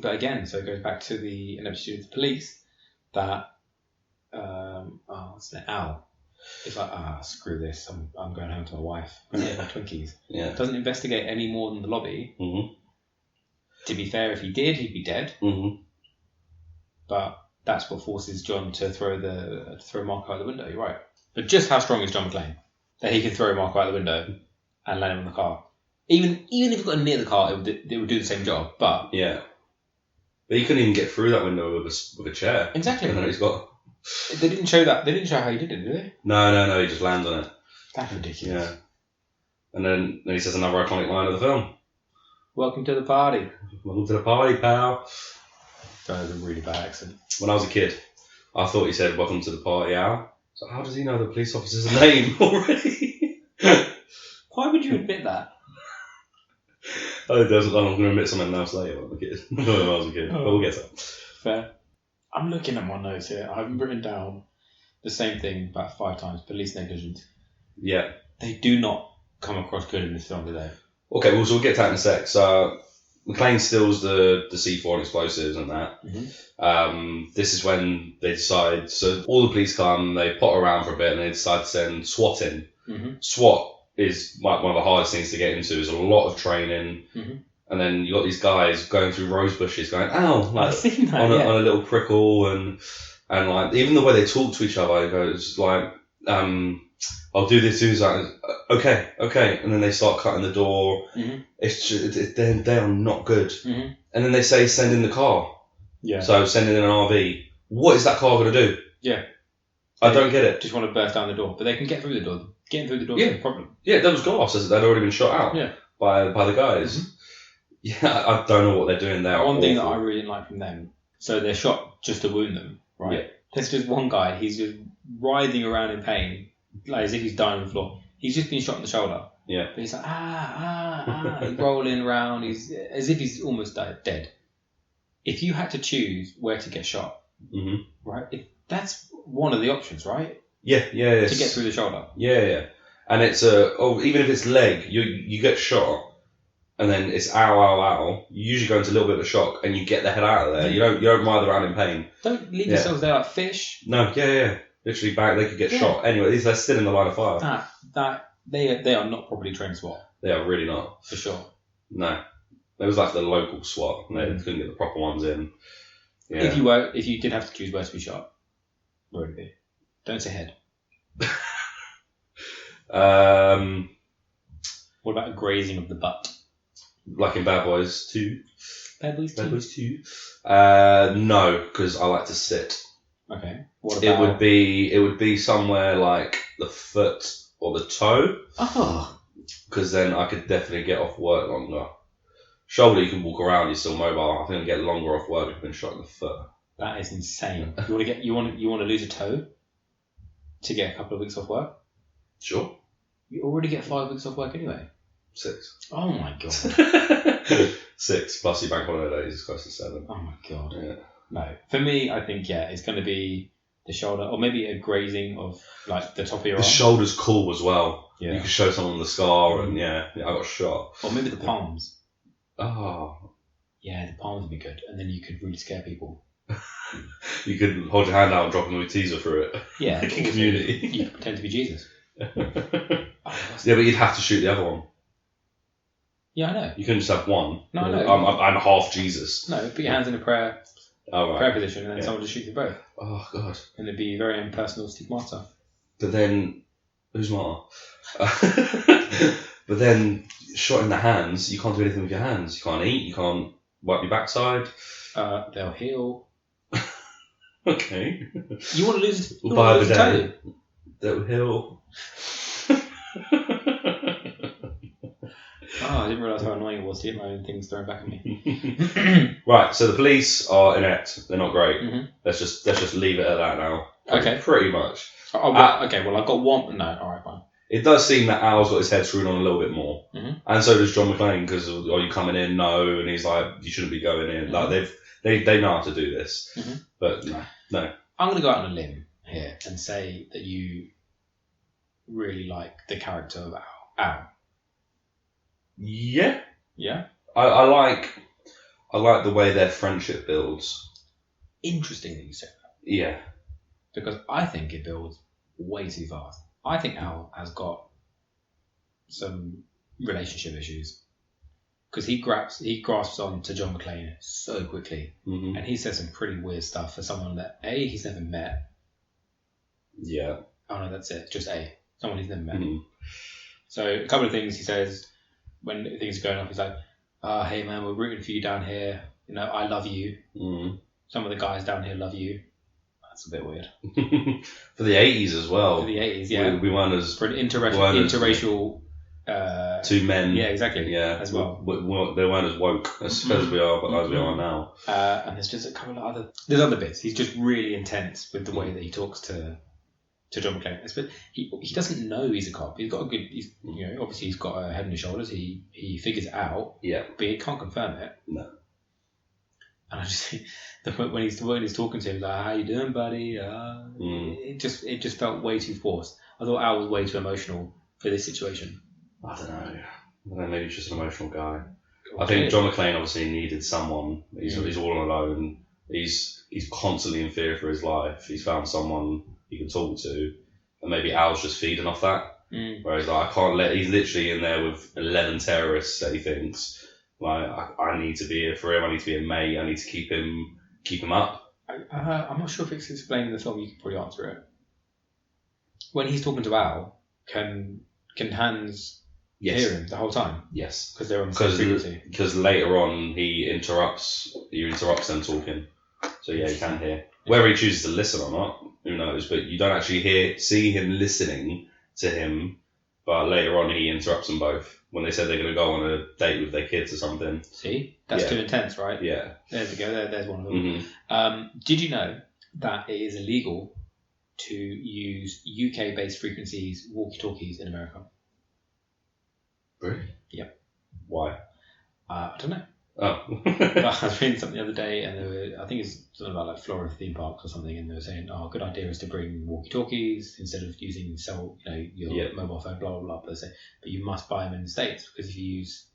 But again, so it goes back to the ineptitude of the police that, what's it, Al. It's like, screw this, I'm going home to my wife. I'm going to get my Twinkies. Yeah. Doesn't investigate any more than the lobby. Mm-hmm. To be fair, if he did, he'd be dead. Mm-hmm. But that's what forces John to throw Marco out the window. You're right. But just how strong is John McClane that he can throw Marco out the window and land him in the car? Even if he got near the car, it would do the same job. But yeah, but he couldn't even get through that window with a chair. Exactly. And then he's got. They didn't show that. They didn't show how he did it, did they? No. He just lands on it. That's ridiculous. Yeah. And then he says another iconic line of the film. Welcome to the party. Welcome to the party, pal. That was a really bad accent. When I was a kid, I thought he said welcome to the party, Al. So how does he know the police officer's name already? Why would you admit that? I'm going to admit something else later when I was a kid. But we'll get to that. Fair. I'm looking at my notes here. I've written down the same thing about 5 times. Police negligence. Yeah. They do not come across good in this film, do they? Okay, well, so we'll get to that in a sec. So McClane steals the C4 and explosives and that. Mm-hmm. This is when they decide, so all the police come, they pot around for a bit and they decide to send SWAT in. Mm-hmm. SWAT is like one of the hardest things to get into. There's a lot of training. Mm-hmm. And then you got these guys going through rose bushes going, ow, like I've seen that, on a little prickle and like even the way they talk to each other, it goes like, I'll do this, like, okay. And then they start cutting the door. Mm-hmm. It's just, they are not good. Mm-hmm. And then they say, send in the car. Yeah. So send in an RV. What is that car going to do? Yeah. I don't get it. Just want to burst down the door. But they can get through the door. Getting through the door is no problem. Yeah, that was glass. They'd already been shot out by the guys. Mm-hmm. Yeah, I don't know what they're doing there. One thing that I really didn't like from them, so they're shot just to wound them, right? Yeah. There's just one guy, he's just writhing around in pain, like as if he's dying on the floor. He's just been shot in the shoulder. Yeah. But he's like, he's rolling around. He's as if he's almost dead. If you had to choose where to get shot, right? That's one of the options, right? Yeah. To get through the shoulder. Yeah. And it's even if it's leg, you get shot, and then it's ow. You usually go into a little bit of a shock, and you get the hell out of there. You don't writhe around in pain. Don't leave yourselves there like fish. No, yeah. Literally back, they could get shot. Anyway, they're still in the line of fire. They are not properly trained SWAT. They are really not. For sure. No. It was like the local SWAT, and they couldn't get the proper ones in. Yeah. If you did have to choose where to be shot, where would it be? Don't say head. What about a grazing of the butt? Like in Bad Boys 2? Bad Boys 2? No, because I like to sit. Okay. What about... It would be somewhere like the foot or the toe. Oh. Because then I could definitely get off work longer. Shoulder, you can walk around, you're still mobile. I think I'd get longer off work if I've been shot in the foot. That is insane. You want to lose a toe to get a couple of weeks off work? Sure. You already get 5 weeks off work anyway. 6. Oh my god. 6 plus your bank holiday days is close to 7. Oh my god. Yeah. No, for me, I think it's going to be the shoulder, or maybe a grazing of like the top of your arm. The shoulder's cool as well. Yeah. You can show someone the scar, and I got shot. Or maybe the palms. Oh. Yeah, the palms would be good, and then you could really scare people. You could hold your hand out and drop a teaser through it. Yeah, like in Community. You could pretend to be Jesus. Yeah, but you'd have to shoot the other one. Yeah, I know. You couldn't just have one. No, I know. I'm half Jesus. No, put your hands in a prayer position, and then someone just shoots you both. Oh god. And it'd be very impersonal stigmata. But then, who's Marta? But then, shot in the hands, you can't do anything with your hands. You can't eat. You can't wipe your backside. They'll heal. Okay. You want to lose? We'll buy a bidet. They'll heal. I didn't realise how annoying it was to get my own things thrown back at me. Right, so the police are inept. They're not great. Mm-hmm. Let's just leave it at that now. Okay. Pretty much. Okay, well, I've got one. No, alright, fine. It does seem that Al's got his head screwed on a little bit more. Mm-hmm. And so does John McClane, because, are you coming in? No. And he's like, you shouldn't be going in. Mm-hmm. Like, they know how to do this. Mm-hmm. But no. I'm going to go out on a limb here and say that you really like the character of Al. Yeah. Yeah? I like the way their friendship builds. Interesting that you said that. Yeah. Because I think it builds way too fast. I think Al has got some relationship issues. Because he grasps on to John McClane so quickly. Mm-hmm. And he says some pretty weird stuff for someone that, A, he's never met. Yeah. Oh no, that's it. Just A. Someone he's never met. Mm-hmm. So a couple of things he says when things are going off. He's like, hey man, we're rooting for you down here. You know, I love you. Mm-hmm. Some of the guys down here love you. That's a bit weird. For the 80s as well. For the 80s, yeah. We weren't as... For an interracial... two men. Yeah, exactly. Yeah. As well. They weren't as woke as we are, but as we are now. And there's just a couple of other... There's other bits. He's just really intense with the way that he talks to John McClane. But he doesn't know he's a cop. He's got a good... obviously he's got a head on his shoulders. He figures it out. Yeah. But he can't confirm it. No. And I just think when he's talking to him, he's like, "How you doing, buddy?" It just felt way too forced. I thought Al was way too emotional for this situation. I don't know. Maybe he's just an emotional guy. I think John McClane obviously needed someone. He's all alone. He's constantly in fear for his life. He's found someone he can talk to, and maybe Al's just feeding off that. Whereas like, I can't let. He's literally in there with 11 terrorists that he thinks. Like, I need to be here for him. I need to be a mate. I need to keep him up. I'm not sure if it's explained in the film. You can probably answer it. When he's talking to Al, can Hans hear him the whole time? Yes. Because they're on the same frequency. Because later on he interrupts them talking. So yeah, he can hear. Whether he chooses to listen or not, who knows? But you don't actually see him listening to him. But later on he interrupts them both. When they said they're going to go on a date with their kids or something. See? That's too intense, right? Yeah. There we go. There's one of them. Mm-hmm. Did you know that it is illegal to use UK-based frequencies, walkie-talkies in America. Really? Yep. Why? I don't know. Oh. I was reading something the other day, and I think it's something about like Florida theme parks or something, and they were saying, "Oh, a good idea is to bring walkie-talkies instead of using your mobile phone, blah blah blah." But they say, but you must buy them in the States, because if you use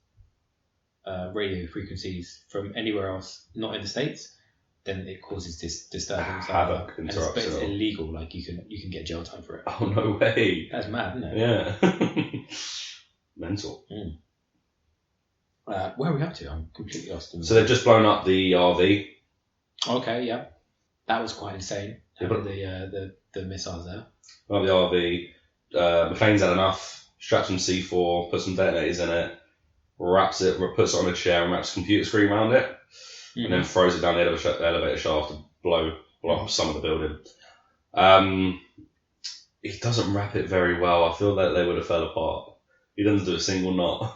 radio frequencies from anywhere else, not in the States, then it causes this disturbance. Havoc, and it's illegal. Like you can get jail time for it. Oh no way! That's mad, isn't it? Yeah. Mental. Mm. Where are we up to? I'm completely lost. So they've just blown up the RV. Okay, yeah, that was quite insane. Having the missiles there. Blown up the RV. McClane's had enough. Straps some C4, put some detonators in it, puts it on a chair, and wraps a computer screen around it, and then throws it down the elevator shaft to blow up some of the building. He doesn't wrap it very well. I feel like they would have fell apart. He doesn't do a single knot.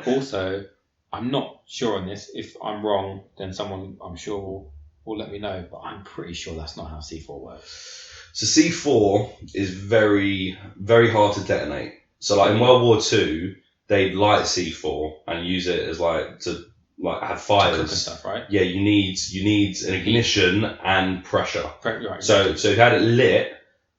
Also, I'm not sure on this. If I'm wrong, then someone I'm sure will let me know. But I'm pretty sure that's not how C4 works. So C4 is very, very hard to detonate. So like in World War II, they'd light C4 and use it as to have fires. To cook and stuff, right? Yeah, you need an ignition and pressure. Right. So if you had it lit,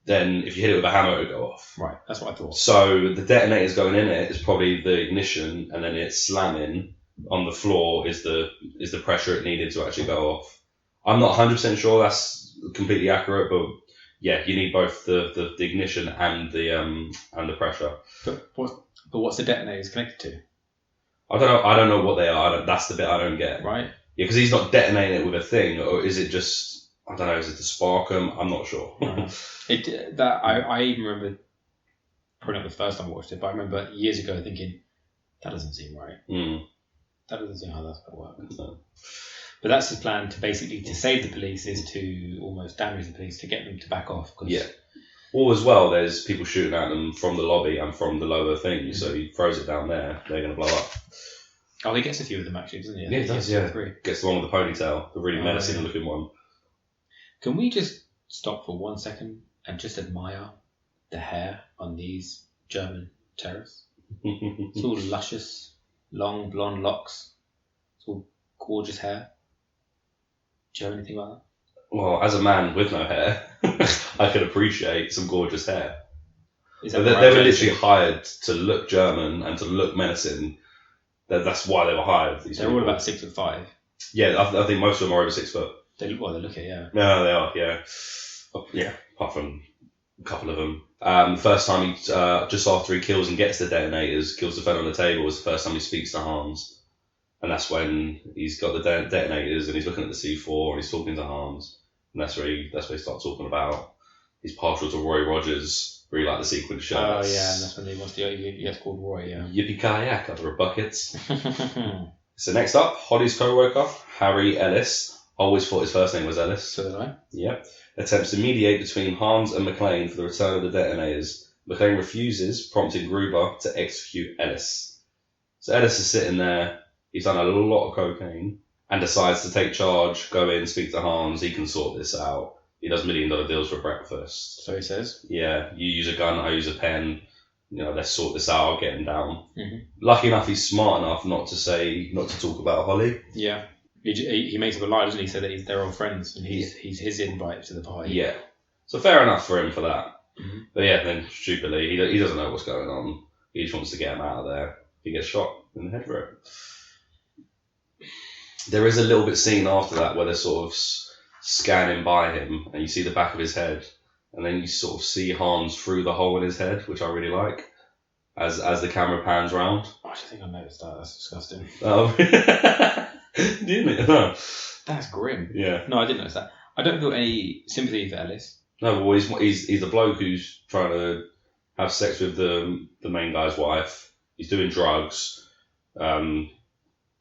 then if you hit it with a hammer, it would go off. Right, that's what I thought. So the detonators going in it is probably the ignition, and then it's slamming on the floor is the pressure it needed to actually go off. I'm not 100% sure that's completely accurate, but yeah, you need both the ignition and the pressure. But what's the detonators connected to? I don't know what they are. That's the bit I don't get. Right. Yeah, because he's not detonating it with a thing, or is it just? I don't know. Is it to spark them? I'm not sure. I even remember, probably not the first time I watched it, but I remember years ago thinking that doesn't seem right. That doesn't seem how that's going to work. No. But that's his plan to save the police, is to almost damage the police to get them to back off. Yeah. Or as well, there's people shooting at them from the lobby and from the lower thing, so he throws it down there, they're going to blow up. Oh, he gets a few of them actually, doesn't he? Yeah, he does, yeah. Gets the one with the ponytail, the really menacing looking one. Can we just stop for 1 second and just admire the hair on these German terrorists? It's all luscious, long blonde locks. It's all gorgeous hair. Do you have anything like that? Well, as a man with no hair, I could appreciate some gorgeous hair. They were literally hired to look German and to look menacing. That's why they were hired. They're all about 6'5". Yeah, I think most of them are over 6 foot. They look it, yeah. No, they are, yeah. Yeah, apart from a couple of them. The first time he, just after he kills and gets the detonators, kills the fellow on the table, was the first time he speaks to Hans. And that's when he's got the detonators and he's looking at the C4 and he's talking to Hans. And that's where he starts talking about he's partial to Roy Rogers, really like the sequin shirts. Oh, yeah, and that's when he wants to get called Roy, yeah. Yippee-Ki-Yay, couple of buckets. So next up, Holly's co-worker, Harry Ellis. Always thought his first name was Ellis. So did I. Yep. Attempts to mediate between Hans and McClane for the return of the detonators. McClane refuses, prompting Gruber to execute Ellis. So Ellis is sitting there. He's done a lot of cocaine and decides to take charge, go in, speak to Hans. He can sort this out. He does $1 million deals for breakfast. So he says. Yeah. You use a gun, I use a pen. Let's sort this out. I'll get him down. Mm-hmm. Lucky enough, he's smart enough not to talk about Holly. Yeah. He makes up a lie, doesn't he? So that they're all friends, and he's his invite to the party. Yeah, so fair enough for him for that. Mm-hmm. But yeah, then stupidly he doesn't know what's going on. He just wants to get him out of there. He gets shot in the head for it. There is a little bit scene after that where they're sort of scanning by him, and you see the back of his head, and then you sort of see Hans through the hole in his head, which I really like. As the camera pans round. I think I noticed that. That's disgusting. Oh. Didn't it? No. That's grim. Yeah. No, I didn't notice that. I don't feel any sympathy for Ellis. No, well, he's the bloke who's trying to have sex with the main guy's wife. He's doing drugs.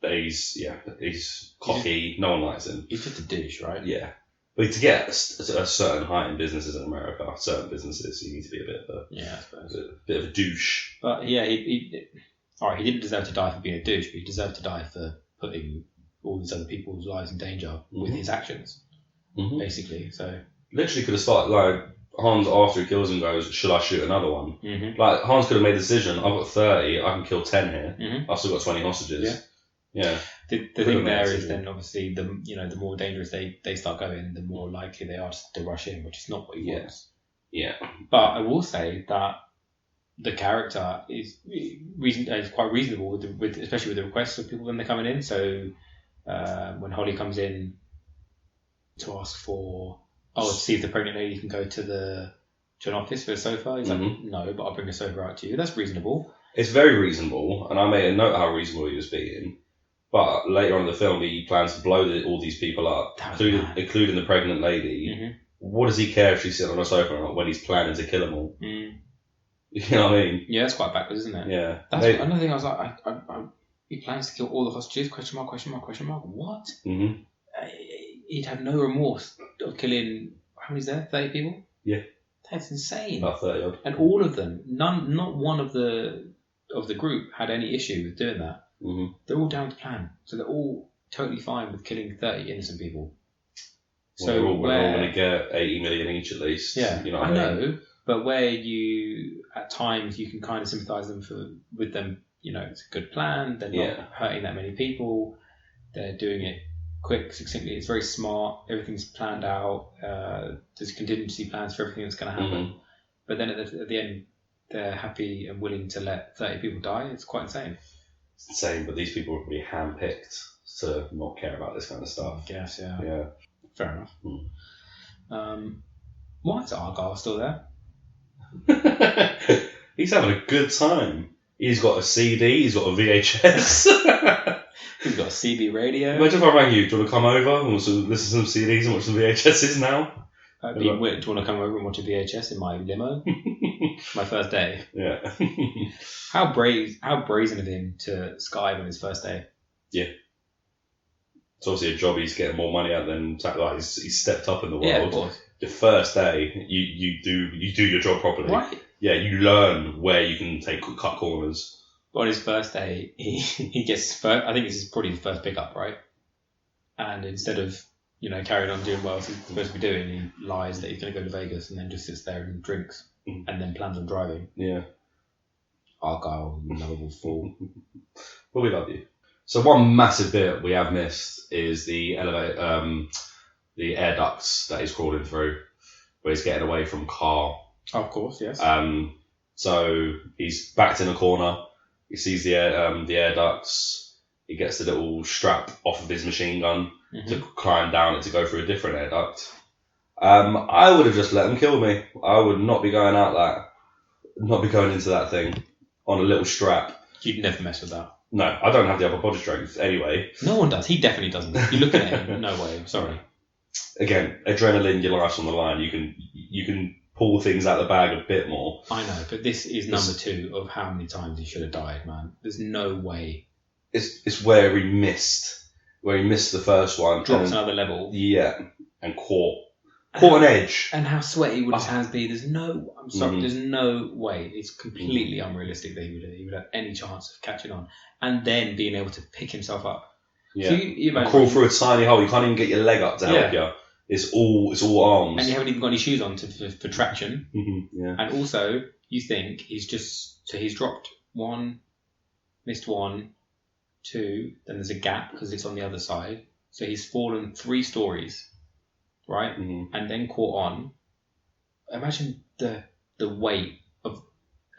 He's cocky. No one likes him. He's just a douche, right? Yeah. But to get a certain height in businesses in America, certain businesses, you need to be a bit of a douche. But yeah, he didn't deserve to die for being a douche, but he deserved to die for putting all these other people's lives in danger with his actions, basically. So literally could have started, like, Hans, after he kills him, goes, should I shoot another one? Mm-hmm. Like, Hans could have made the decision, I've got 30, I can kill 10 here. Mm-hmm. I've still got 20 hostages. Yeah. The thing there is then obviously the more dangerous they start going, the more likely they are to rush in, which is not what he wants. Yeah. But I will say that the character is quite reasonable with especially with the requests of people when they're coming in. So when Holly comes in to ask for to see if the pregnant lady can go to an office for a sofa, he's like, no, but I'll bring a sofa out to you. That's reasonable. It's very reasonable, and I made a note how reasonable he was being. But later on in the film, he plans to blow all these people up, including the pregnant lady. Mm-hmm. What does he care if she's sitting on a sofa or not when he's planning to kill them all? Mm. You know what I mean? Yeah, it's quite backwards, isn't it? Yeah. That's another thing I was like, he plans to kill all the hostages, question mark, what? Mm-hmm. He'd have no remorse of killing, how many's there, 30 people? Yeah. That's insane. About 30 odd. And all of them, not one of the group had any issue with doing that. Mm-hmm. They're all down to plan. So they're all totally fine with killing 30 innocent people. So we're all going to get 80 million each at least. Yeah, you know what I mean? know, but where you, at times, you can kind of sympathise with them, it's a good plan, they're not hurting that many people, they're doing it quick, succinctly, it's very smart, everything's planned out, there's contingency plans for everything that's going to happen. Mm-hmm. But then at the end, they're happy and willing to let 30 people die. It's quite insane. It's insane, but these people were really handpicked to not care about this kind of stuff. I guess, yeah. Yeah. Fair enough. Why is Argyle still there? He's having a good time. He's got a CD, he's got a VHS. He's got a CB radio. Imagine if I rang you, do you want to come over and listen to some CDs and watch some VHSs now? Do you want to come over and watch a VHS in my limo? My first day. Yeah. How brazen of him to Skype on his first day. Yeah. It's obviously a job he's getting more money at than like he's stepped up in the world. Yeah, of course. The first day, you do your job properly. Right. Yeah, you learn where you can cut corners. On his first day, he gets I think this is probably his first pickup, right? And instead of carrying on doing what he's supposed to be doing, he lies that he's going to go to Vegas and then just sits there and drinks and then plans on driving. Yeah. Argyle, lovable fool. Well, we love you. So one massive bit we have missed is the the air ducts that he's crawling through, where he's getting away from car. Of course, yes. So he's backed in a corner. He sees the air ducts. He gets the little strap off of his machine gun to climb down it to go through a different air duct. I would have just let him kill me. I would not be going into that thing on a little strap. You'd never mess with that. No, I don't have the upper body strength anyway. No one does. He definitely doesn't. You're looking at him. No way. Sorry. Again, adrenaline, your life's on the line. You can pull things out of the bag a bit more. I know, but this is number 2 of how many times he should have died, man. There's no way. It's where he missed the first one. Dropped another level. Yeah, and caught an edge. And how sweaty would his hands be? There's no way. It's completely unrealistic that he would have any chance of catching on and then being able to pick himself up. Yeah, so you crawl through a tiny hole. You can't even get your leg up to help you. It's all arms. And you haven't even got any shoes on for traction. Mm-hmm. Yeah. And also, you think he's dropped 1, missed 1, 2, then there's a gap because it's on the other side. So he's fallen 3 stories, right? Mm-hmm. And then caught on. Imagine the weight of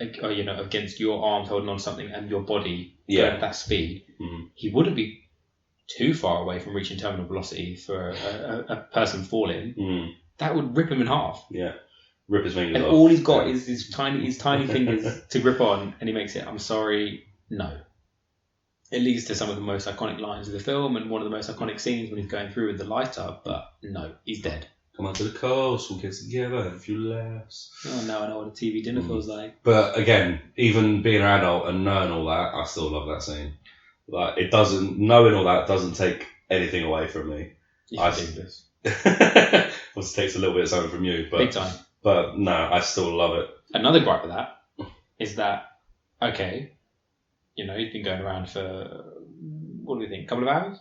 against your arms holding on something and your body going at that speed. Mm-hmm. He wouldn't be too far away from reaching terminal velocity for a person falling. Mm. That would rip him in half. Yeah, rip his fingers off. And all he's got is his tiny fingers to grip on, and he makes it. I'm sorry, no. It leads to some of the most iconic lines of the film and one of the most iconic scenes when he's going through with the lighter. But no, he's dead. Come on to the coast, we'll get together, have a few laughs. Oh, now I know what a TV dinner feels like. But again, even being an adult and knowing all that, I still love that scene. Like, knowing all that doesn't take anything away from me. I think this. Obviously takes a little bit of something from you. But, big time. But no, I still love it. Another gripe with that is that, okay, he's been going around for, what do we think, a couple of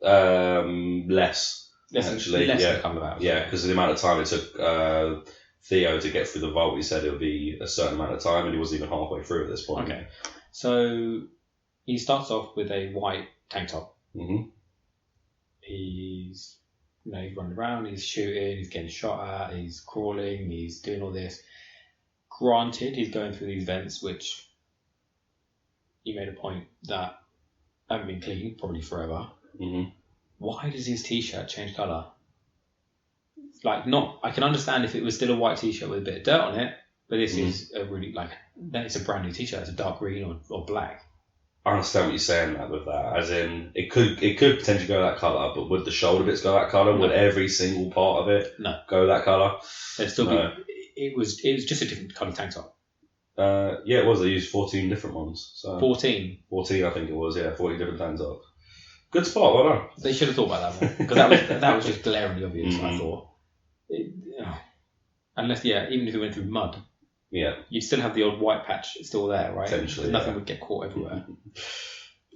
hours? Less. less actually, than yeah. a couple of hours. Yeah, because of the amount of time it took Theo to get through the vault, he said it would be a certain amount of time, and he wasn't even halfway through at this point. Okay. So he starts off with a white tank top. Mm-hmm. He's running around, he's shooting, he's getting shot at, he's crawling, he's doing all this. Granted, he's going through these vents, which you made a point that haven't been cleaned probably forever. Mm-hmm. Why does his t-shirt change colour? Like, I can understand if it was still a white t-shirt with a bit of dirt on it, but this is a really, it's a brand new t-shirt, it's a dark green or black. I understand what you're saying with that, as in, it could potentially go that colour, but would the shoulder bits go that colour? Would every single part of it go that colour? There'd still be, it was just a different colour tank top. Yeah, it was. They used 14 different ones. So 14? 14, I think it was, yeah, 14 different tank tops. Good spot, well done. They should have thought about that one, because that was just glaringly obvious, I thought. Unless, even if it went through mud, you'd still have the old white patch still there, right? Potentially, nothing would get caught everywhere.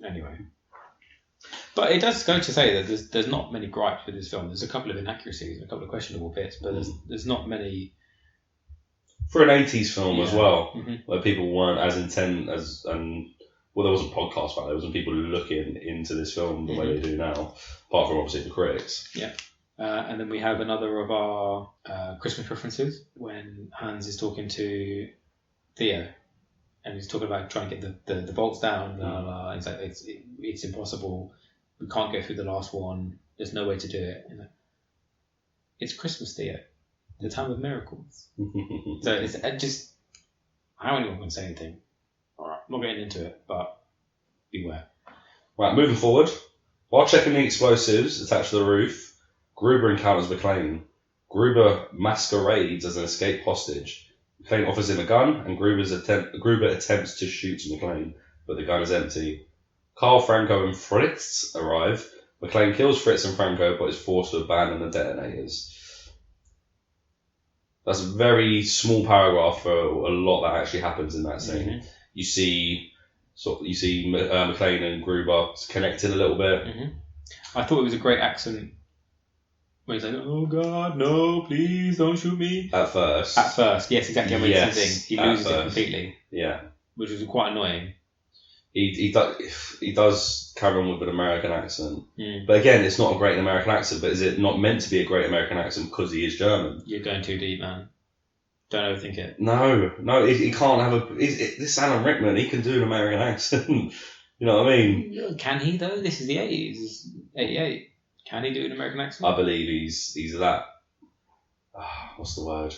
Anyway. But it does go to say that there's not many gripes with this film. There's a couple of inaccuracies and a couple of questionable bits, but there's not many... For an 80s film as well, where people weren't as intent as... Well, there wasn't podcasts back there. There wasn't people looking into this film the way they do now, apart from obviously the critics. Yeah. And then we have another of our Christmas references when Hans is talking to Theo, and he's talking about trying to get the bolts down. He's like, it's impossible. We can't get through the last one. There's no way to do it. It's Christmas, Theo, the time of miracles. So it's just, I don't even want to say anything. All right, I'm not getting into it, but beware. Right, moving forward. While checking the explosives attached to the roof, Gruber encounters McClane. Gruber masquerades as an escaped hostage. McClane offers him a gun, and Gruber attempts to shoot McClane, but the gun is empty. Carl, Franco, and Fritz arrive. McClane kills Fritz and Franco, but is forced to abandon the detonators. That's a very small paragraph for a lot that actually happens in that scene. Mm-hmm. You see McClane and Gruber connected a little bit. Mm-hmm. I thought it was a great accent when he's like, "Oh God, no! Please don't shoot me." At first, yes, exactly. He loses it completely. Yeah, which was quite annoying. He does carry on with an American accent, but again, it's not a great American accent. But is it not meant to be a great American accent because he is German? You're going too deep, man. Don't overthink it. No, he can't have this Alan Rickman, he can do an American accent. You know what I mean? Can he though? This is the 80s. It's 88. Can he do an American accent? I believe he's that. What's the word?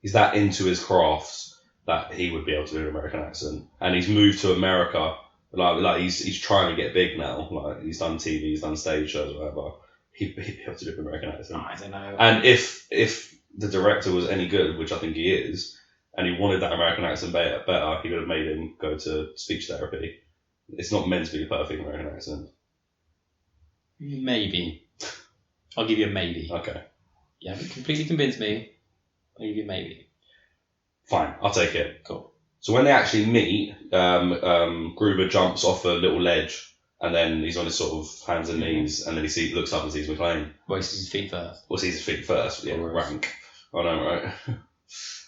He's that into his crafts that he would be able to do an American accent, and he's moved to America. Like he's trying to get big now. Like he's done TV, he's done stage shows, or whatever. He'd be able to do an American accent. I don't know. And if the director was any good, which I think he is, and he wanted that American accent better, he would have made him go to speech therapy. It's not meant to be a perfect American accent. Maybe. I'll give you a maybe. Okay. You haven't completely convinced me. I'll give you a maybe. Fine, I'll take it. Cool. So when they actually meet, Gruber jumps off a little ledge, and then he's on his sort of hands and knees, and then he looks up and sees McClane. Well, he sees his feet first. Well, sees his feet first. Yeah, rank. I know,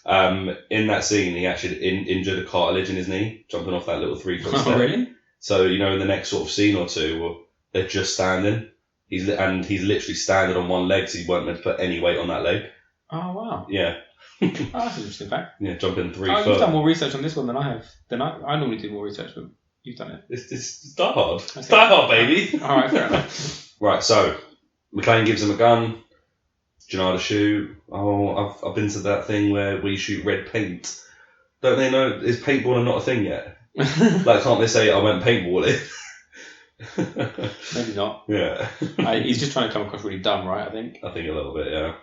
right? In that scene, he actually injured a cartilage in his knee, jumping off that little 3-foot step. Oh, really? So, in the next sort of scene or two, they're just standing. He's literally standing on one leg, so he weren't meant to put any weight on that leg. Oh, wow. Yeah. Oh, that's an interesting fact. Yeah, jumping 3 foot. You've done more research on this one than I have. I normally do more research, but you've done it. It's Die Hard. It's Die Hard, baby. All right, fair enough. Right, so McClane gives him a gun. Do you know how to shoot? Oh, I've been to that thing where we shoot red paint. Don't they know? Is paintballing not a thing yet? Can't they say I went paintballing? Maybe not. Yeah. He's just trying to come across really dumb, right? I think a little bit, yeah.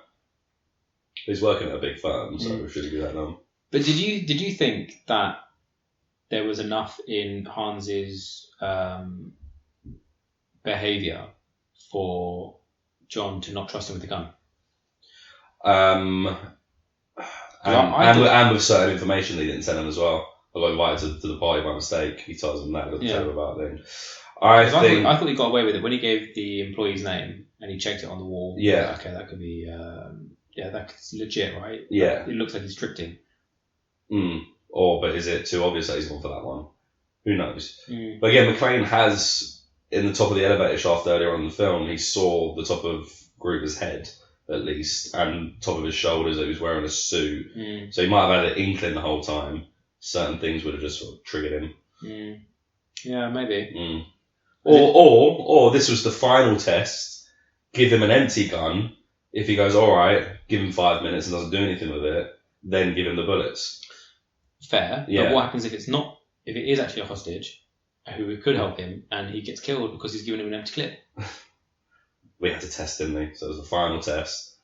He's working at a big firm, so should he be that dumb? But did you think that there was enough in Hans's behaviour for John to not trust him with the gun? And with certain information they didn't send him as well. I got invited to the party by mistake. He tells him that, doesn't tell him about things. I I think. thought he got away with it when he gave the employee's name and he checked it on the wall. Yeah. Okay, that could be. That's legit, right? Yeah. It looks like he's tricked him. But is it too obvious that he's gone for that one? Who knows? But again, McClane has, in the top of the elevator shaft earlier on in the film, he saw the top of Gruber's head, at least, and top of his shoulders that he was wearing a suit. So he might have had an inkling the whole time. Certain things would have just sort of triggered him. Yeah, maybe. Or this was the final test. Give him an empty gun. If he goes, all right, give him 5 minutes and doesn't do anything with it, then give him the bullets. Fair. Yeah. But what happens if if it is actually a hostage who could help him and he gets killed because he's given him an empty clip? We had to test, didn't we? So it was the final test.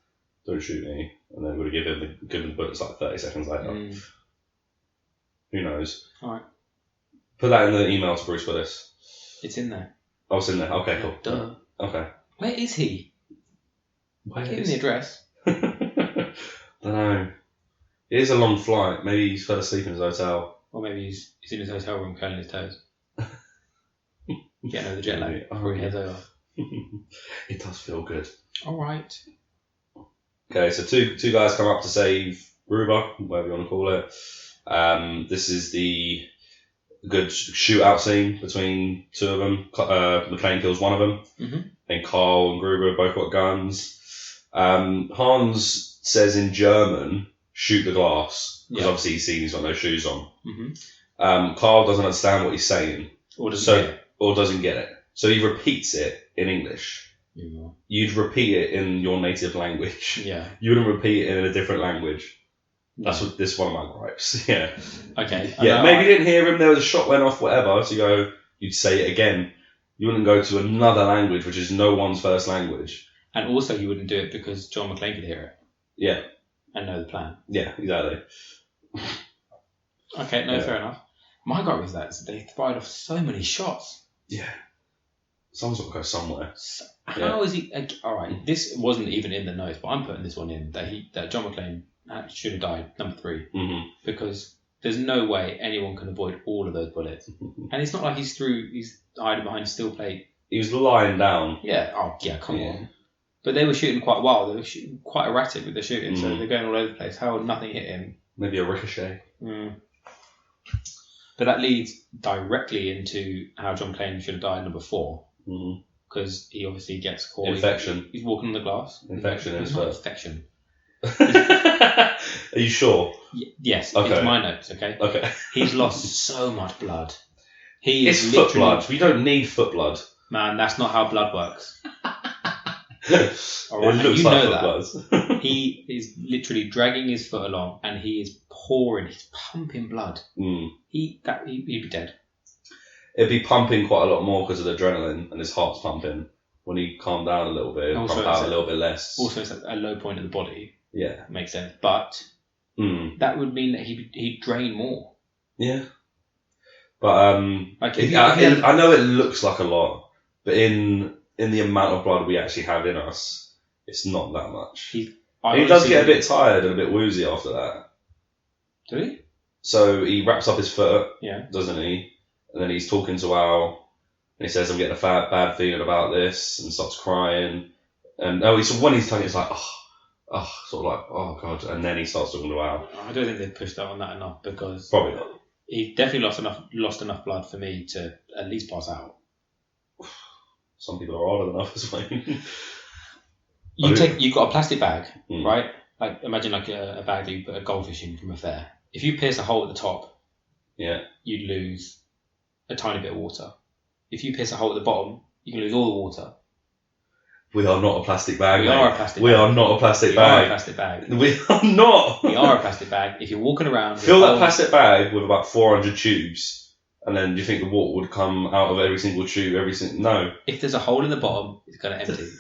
Don't shoot me. And then we're going to give him the bullets like 30 seconds later. Who knows? All right. Put that in the email to Bruce Willis. It's in there. Oh, it's in there. Okay, cool. Duh. Okay. Where is he? Give him the address. Don't know. It is a long flight. Maybe he's fell asleep in his hotel. Or maybe he's in his hotel room curling his toes. Getting over the jet lag before he heads over. It does feel good. All right. Okay, so two guys come up to save Gruber, whatever you want to call it. This is the good shootout scene between two of them. McClane kills one of them. And Carl and Gruber both got guns. Hans says in German, shoot the glass. Because obviously he's got no shoes on. Carl doesn't understand what he's saying. Or doesn't get it. So he repeats it in English. You'd repeat it in your native language. Yeah. You wouldn't repeat it in a different language. That's what this is one of my gripes. Yeah. Okay. Yeah, maybe you didn't hear him, there was a shot went off, whatever, so you'd say it again. You wouldn't go to another language, which is no one's first language. And also you wouldn't do it because John McClane could hear it. Yeah. And know the plan. Yeah, exactly. Okay, fair enough. My gripe was that they fired off so many shots. Yeah. Someone's got to go somewhere. How is he... Alright, this wasn't even in the notes, but I'm putting this one in, that John McClane should have died, number 3. Because there's no way anyone can avoid all of those bullets. And it's not like he's hiding behind a steel plate. He was lying down. Yeah, come on. But they were shooting quite wild. They were shooting quite erratic with their shooting, so they're going all over the place. How would nothing hit him? Maybe a ricochet. But that leads directly into how John McClane should have died, number 4. Because he obviously gets caught. Infection. He's walking on the glass. Infection is not infection. Are you sure? Yes, okay. It's my notes, okay? Okay. He's lost so much blood. It's foot blood. We don't need foot blood. Man, that's not how blood works. All right, it looks like foot blood. He is literally dragging his foot along and he is he's pumping blood. He'd be dead. It'd be pumping quite a lot more because of the adrenaline and his heart's pumping. When he calmed down a little bit, it'd pump out a little bit less. Also, it's at a low point of the body. Yeah. Makes sense. But that would mean that he'd drain more. Yeah. But I know it looks like a lot, but in the amount of blood we actually have in us, it's not that much. He does get a bit tired and a bit woozy after that. Do he? So he wraps up his foot, yeah, doesn't he? And then he's talking to Al, and he says, "I'm getting a bad feeling about this," and starts crying. And when he's talking, it's like, sort of like, oh god. And then he starts talking to Al. I don't think they pushed out on that enough because probably not. He definitely lost enough blood for me to at least pass out. Some people are harder than others. You've got a plastic bag, right? Like imagine like a bag that you put a goldfish in from a fair. If you pierce a hole at the top, yeah, you'd lose a tiny bit of water. If you pierce a hole at the bottom, you can lose all the water. We are not a plastic bag. We are a plastic bag. We are not a plastic bag. We are a plastic bag. We are not. We are a plastic bag. If you're walking around, fill that plastic bag with about 400 tubes, and then do you think the water would come out of every single tube? No. If there's a hole in the bottom, it's going to empty.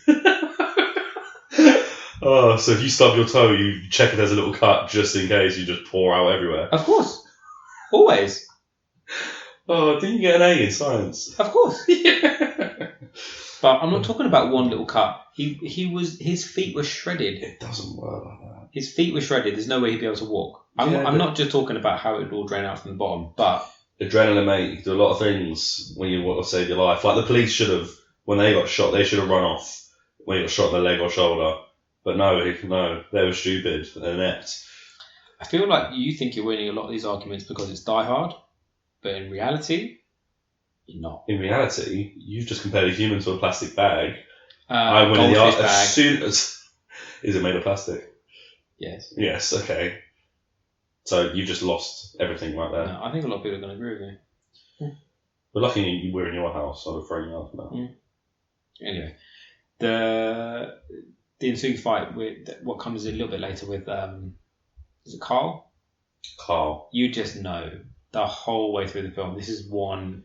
Oh, so if you stub your toe, you check if there's a little cut just in case. You just pour out everywhere. Of course, always. Oh, didn't you get an A in science? Of course. Yeah. But I'm not talking about one little cut. His feet were shredded. It doesn't work like that. His feet were shredded. There's no way he'd be able to walk. I'm not just talking about how it would all drain out from the bottom, but adrenaline, mate. You can do a lot of things when you want to save your life. Like the police should have, when they got shot, they should have run off when he got shot in the leg or shoulder. But no, they were stupid and inept. I feel like you think you're winning a lot of these arguments because it's Die Hard, but in reality, you're not. In reality, you've just compared a human to a plastic bag. I win in the goldfish as bag. soon as... Is it made of plastic? Yes. Yes, okay. So you just lost everything right there. No, I think a lot of people are going to agree with me. But lucky you were in your house, so I would throw you out now. Anyway, the ensuing fight with what comes a little bit later with is it Carl? Carl. You just know the whole way through the film. This is one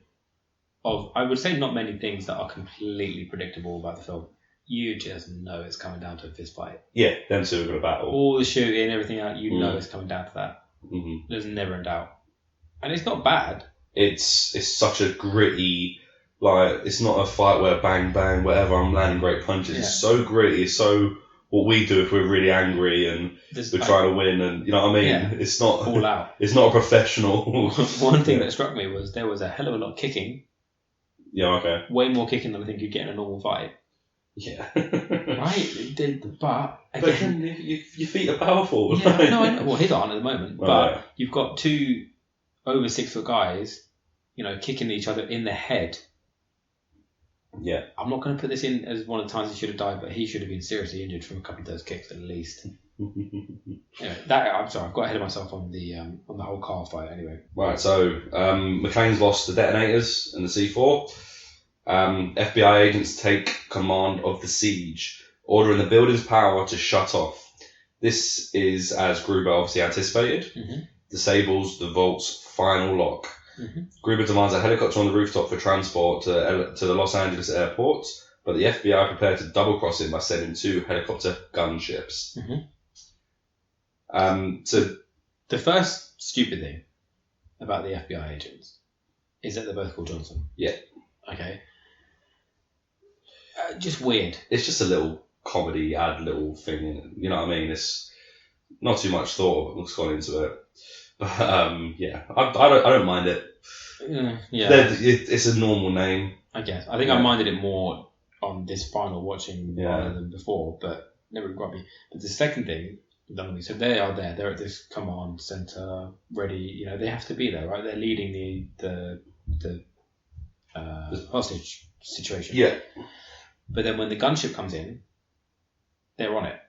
of, I would say, not many things that are completely predictable about the film. You just know it's coming down to a fist fight. Yeah, them two are going to battle. All the shooting, everything out, you know it's coming down to that. Mm-hmm. There's never a doubt. And it's not bad. It's such a gritty, like, it's not a fight where bang, bang, whatever, I'm landing great punches. Yeah. It's so gritty. It's so what we do if we're really angry and we're trying to win, and you know what I mean? Yeah. It's not All out. It's not a professional. One thing that struck me was there was a hell of a lot of kicking. Yeah, okay. Way more kicking than I think you'd get in a normal fight. Yeah. Right? But then your feet are powerful. Yeah, no, I know. Well, his aren't at the moment. But Right. you've got two over 6 foot guys, kicking each other in the head. Yeah. I'm not going to put this in as one of the times he should have died, but he should have been seriously injured from a couple of those kicks at least. Anyway, I'm sorry, I've got ahead of myself on the whole car fight. Anyway, Right, so McClane's lost the detonators and the C4. FBI agents take command of the siege, ordering the building's power to shut off. This is, as Gruber obviously anticipated, disables the vault's final lock. Gruber demands a helicopter on the rooftop for transport to the Los Angeles airport, but the FBI prepare to double-cross him by sending 2 helicopter gunships. So the first stupid thing about the FBI agents is that they're both called Johnson. Yeah. Okay. Just weird. It's just a little comedy, little thing in it. You know what I mean? It's not too much thought that's gone into it. But yeah, I don't mind it. Yeah. It's a normal name. I guess. I think I minded it more on this final watching rather than before, but never got me. But the second thing, so they are there. They're at this command center, ready. They have to be there, right? They're leading the hostage situation. Yeah. But then when the gunship comes in, they're on it.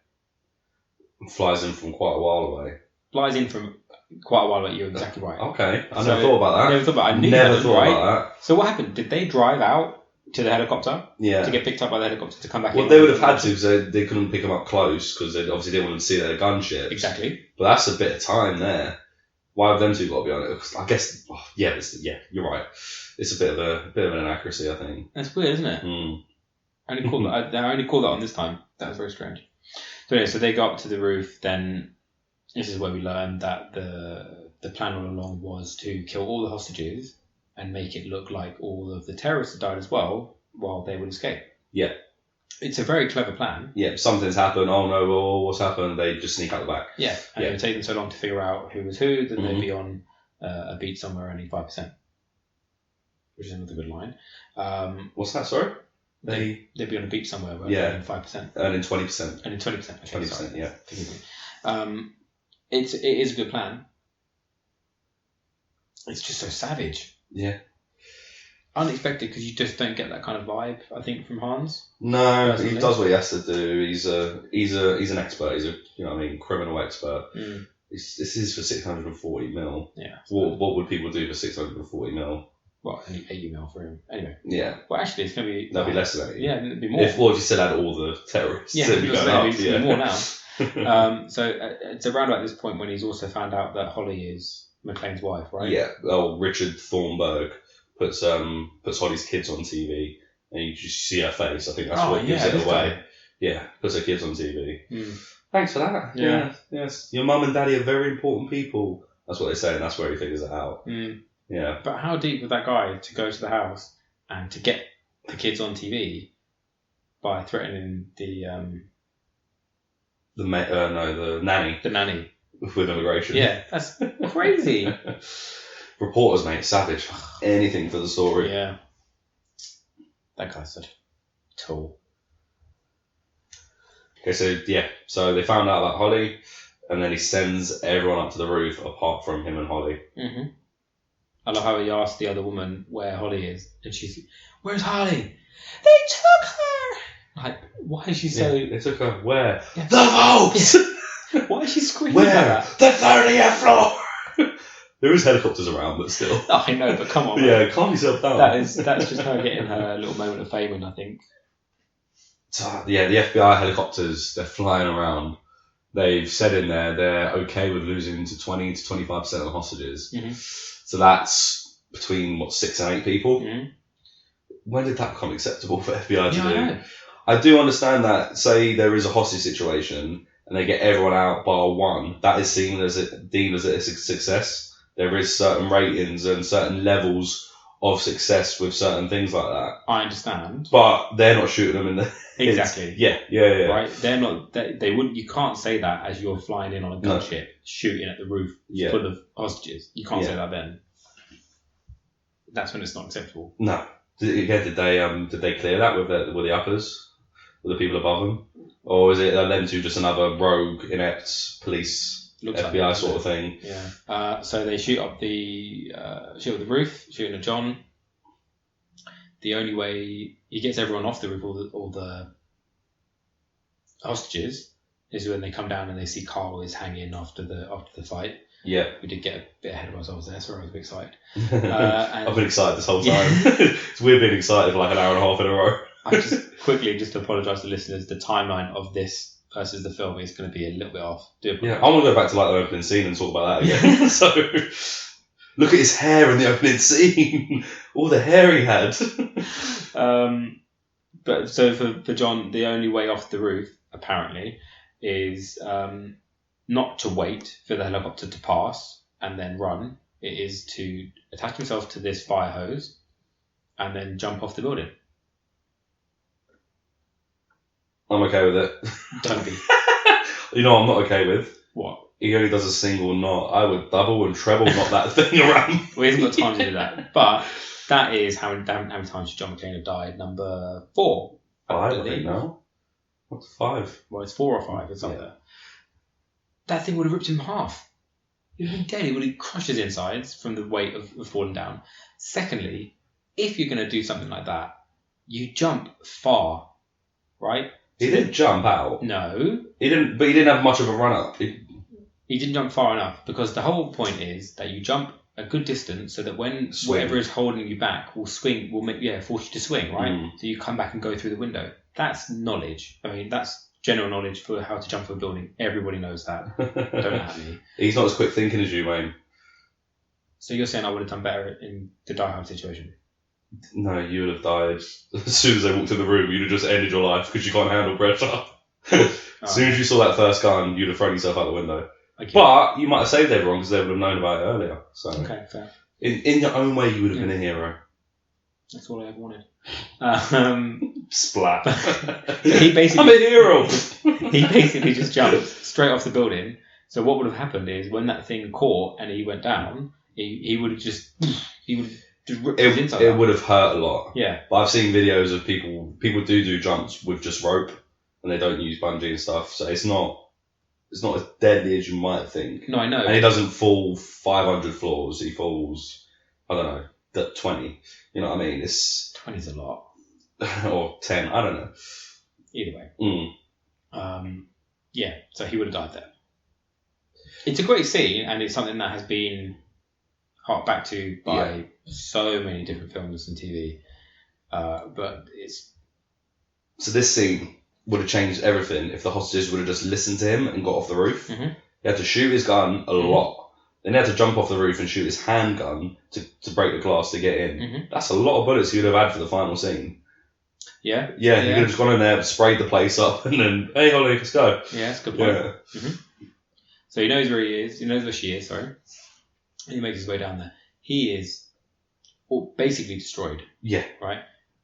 Flies in from quite a while away. Flies in from quite a while away. You're exactly right. Okay, I never thought about that. Never thought about. I knew never that, thought right? about that. So what happened? Did they drive out to the helicopter? Yeah. To get picked up by the helicopter to come back in? Well, they would have had to because they couldn't pick them up close because they obviously didn't want to see their gunships. Exactly. But that's a bit of time there. Why have them two got to be on it? 'Cause I guess, you're right. It's a bit of an inaccuracy, I think. That's weird, isn't it? I only called that on this time. That was very strange. So anyway, so they go up to the roof. Then this is where we learn that the plan all along was to kill all the hostages and make it look like all of the terrorists had died as well, while they would escape. Yeah. It's a very clever plan. Yeah, something's happened. Oh no, well, what's happened? They just sneak out the back. Yeah, and it would take them so long to figure out who was who that they'd be on a beat somewhere only 5%, which is another good line. What's that? Sorry. They'd be on a beach somewhere where Yeah. they're earning 5%. Earning 20%. Earning 20%. Okay, 20%, sorry. yeah. Forgive me. It is a good plan. It's just so savage. Yeah. Unexpected because you just don't get that kind of vibe, I think, from Hans. No, Personally. he does what he has to do. He's an expert. He's a criminal expert. This is for 640 mil. Yeah. What would people do for 640 mil? Well, only 80 mil for him. Anyway. Yeah. Well, actually, it's going to be... That'd be less than 80. Yeah, it'd be more. If you still had all the terrorists, Yeah, it'd be going up. it'd be more now. So it's around about this point when he's also found out that Holly is McClane's wife, right? Yeah. Well, Richard Thornburg puts Holly's kids on TV, and you just see her face. I think that's what gives it away. Yeah, puts her kids on TV. Thanks for that. Yeah. Yes. Your mum and daddy are very important people. That's what they say, and that's where he figures it out. Yeah. But how deep was that guy to go to the house and to get the kids on TV by threatening the nanny? The nanny with immigration. Yeah, that's crazy. Reporters, mate, savage. Anything for the story. Yeah. That guy's such a tool. Okay, so they found out about Holly, and then he sends everyone up to the roof apart from him and Holly. Mm-hmm. I love how he asked the other woman where Holly is, and she's, "Where's Holly?" They took her. Like, why is she so? Yeah, they took her where? Yeah. The vault. Why is she screaming Where? like that? The 30th floor. There is helicopters around, but still. Oh, I know, but come on. Yeah, man. calm yourself down. That's just her getting her little moment of fame, I think. So, yeah, the FBI helicopters, they're flying around. They've said in there they're okay with losing to 20 to 25% of the hostages. Mm-hmm. So that's between, 6 and 8 people? Mm-hmm. When did that become acceptable for FBI to Yeah, do? I know. I do understand that, say there is a hostage situation and they get everyone out bar one, that is deemed as a success. There is certain ratings and certain levels of success with certain things like that. I understand. But they're not shooting them in the Exactly. Yeah. Right? They're not. They wouldn't. You can't say that as you're flying in on a gunship, shooting at the roof full of hostages. You can't say that then. That's when it's not acceptable. No. Did they clear that with the uppers, with the people above them, or is it them two just another rogue, inept police? Looks FBI like sort of thing. Yeah. So they shoot up the roof, shooting at John. The only way he gets everyone off the roof, all the hostages, is when they come down and they see Carl is hanging after the fight. Yeah. We did get a bit ahead of ourselves there, so I was a bit excited. I've been excited this whole time. It's weird being excited for like an hour and a half in a row. I just to apologise to listeners, the timeline of this versus the film is going to be a little bit off. Yeah, I want to go back to like the opening scene and talk about that again. So, look at his hair in the opening scene. All the hair he had. But so for John, the only way off the roof apparently is not to wait for the helicopter to pass and then run. It is to attach himself to this fire hose and then jump off the building. I'm okay with it. Don't be. You know what I'm not okay with? What? He only does a single knot. I would double and treble knot that thing around. Well, he hasn't got time to do that. But that is how many times should John McClane have died? Number 4. 5, I think now. What's 5? Well, it's 4 or 5. It's up there. That thing would have ripped him in half. He would have been dead. He would have crushed his insides from the weight of falling down. Secondly, if you're going to do something like that, you jump far, right? He didn't jump out. No. He didn't have much of a run up. He didn't jump far enough because the whole point is that you jump a good distance so that when whatever is holding you back will force you to swing, right? So you come back and go through the window. That's knowledge. I mean, that's general knowledge for how to jump from a building. Everybody knows that. Don't at me. He's not as quick thinking as you, Wayne. So you're saying I would have done better in the Die Hard situation? No, you would have died as soon as they walked in the room. You'd have just ended your life because you can't handle pressure. As soon as you saw that first gun, you'd have thrown yourself out the window. Okay. But you might have saved everyone because they would have known about it earlier. So okay, fair. In your own way, you would have been a hero. That's all I ever wanted. Splat. He basically, I'm a hero. He basically just jumped straight off the building. So what would have happened is when that thing caught and he went down, he would have just ripped his inside out. It would have hurt a lot. Yeah. But I've seen videos of people do jumps with just rope and they don't use bungee and stuff. So it's not as deadly as you might think. No, I know. And he doesn't fall 500 floors. He falls, I don't know, 20. You know what I mean? 20's a lot. Or 10. I don't know. Either way. Yeah, so he would have died there. It's a great scene, and it's something that has been harked back to by so many different films and TV. But it's... So this scene would have changed everything if the hostages would have just listened to him and got off the roof. Mm-hmm. He had to shoot his gun a lot. Then he had to jump off the roof and shoot his handgun to break the glass to get in. Mm-hmm. That's a lot of bullets he would have had for the final scene. Yeah? Yeah, he could have just gone in there, sprayed the place up, and then, hey, Holly, let's go. Yeah, that's a good point. Yeah. Mm-hmm. So he knows where he is. He knows where she is, sorry. And he makes his way down there. He is basically destroyed. Yeah. Right?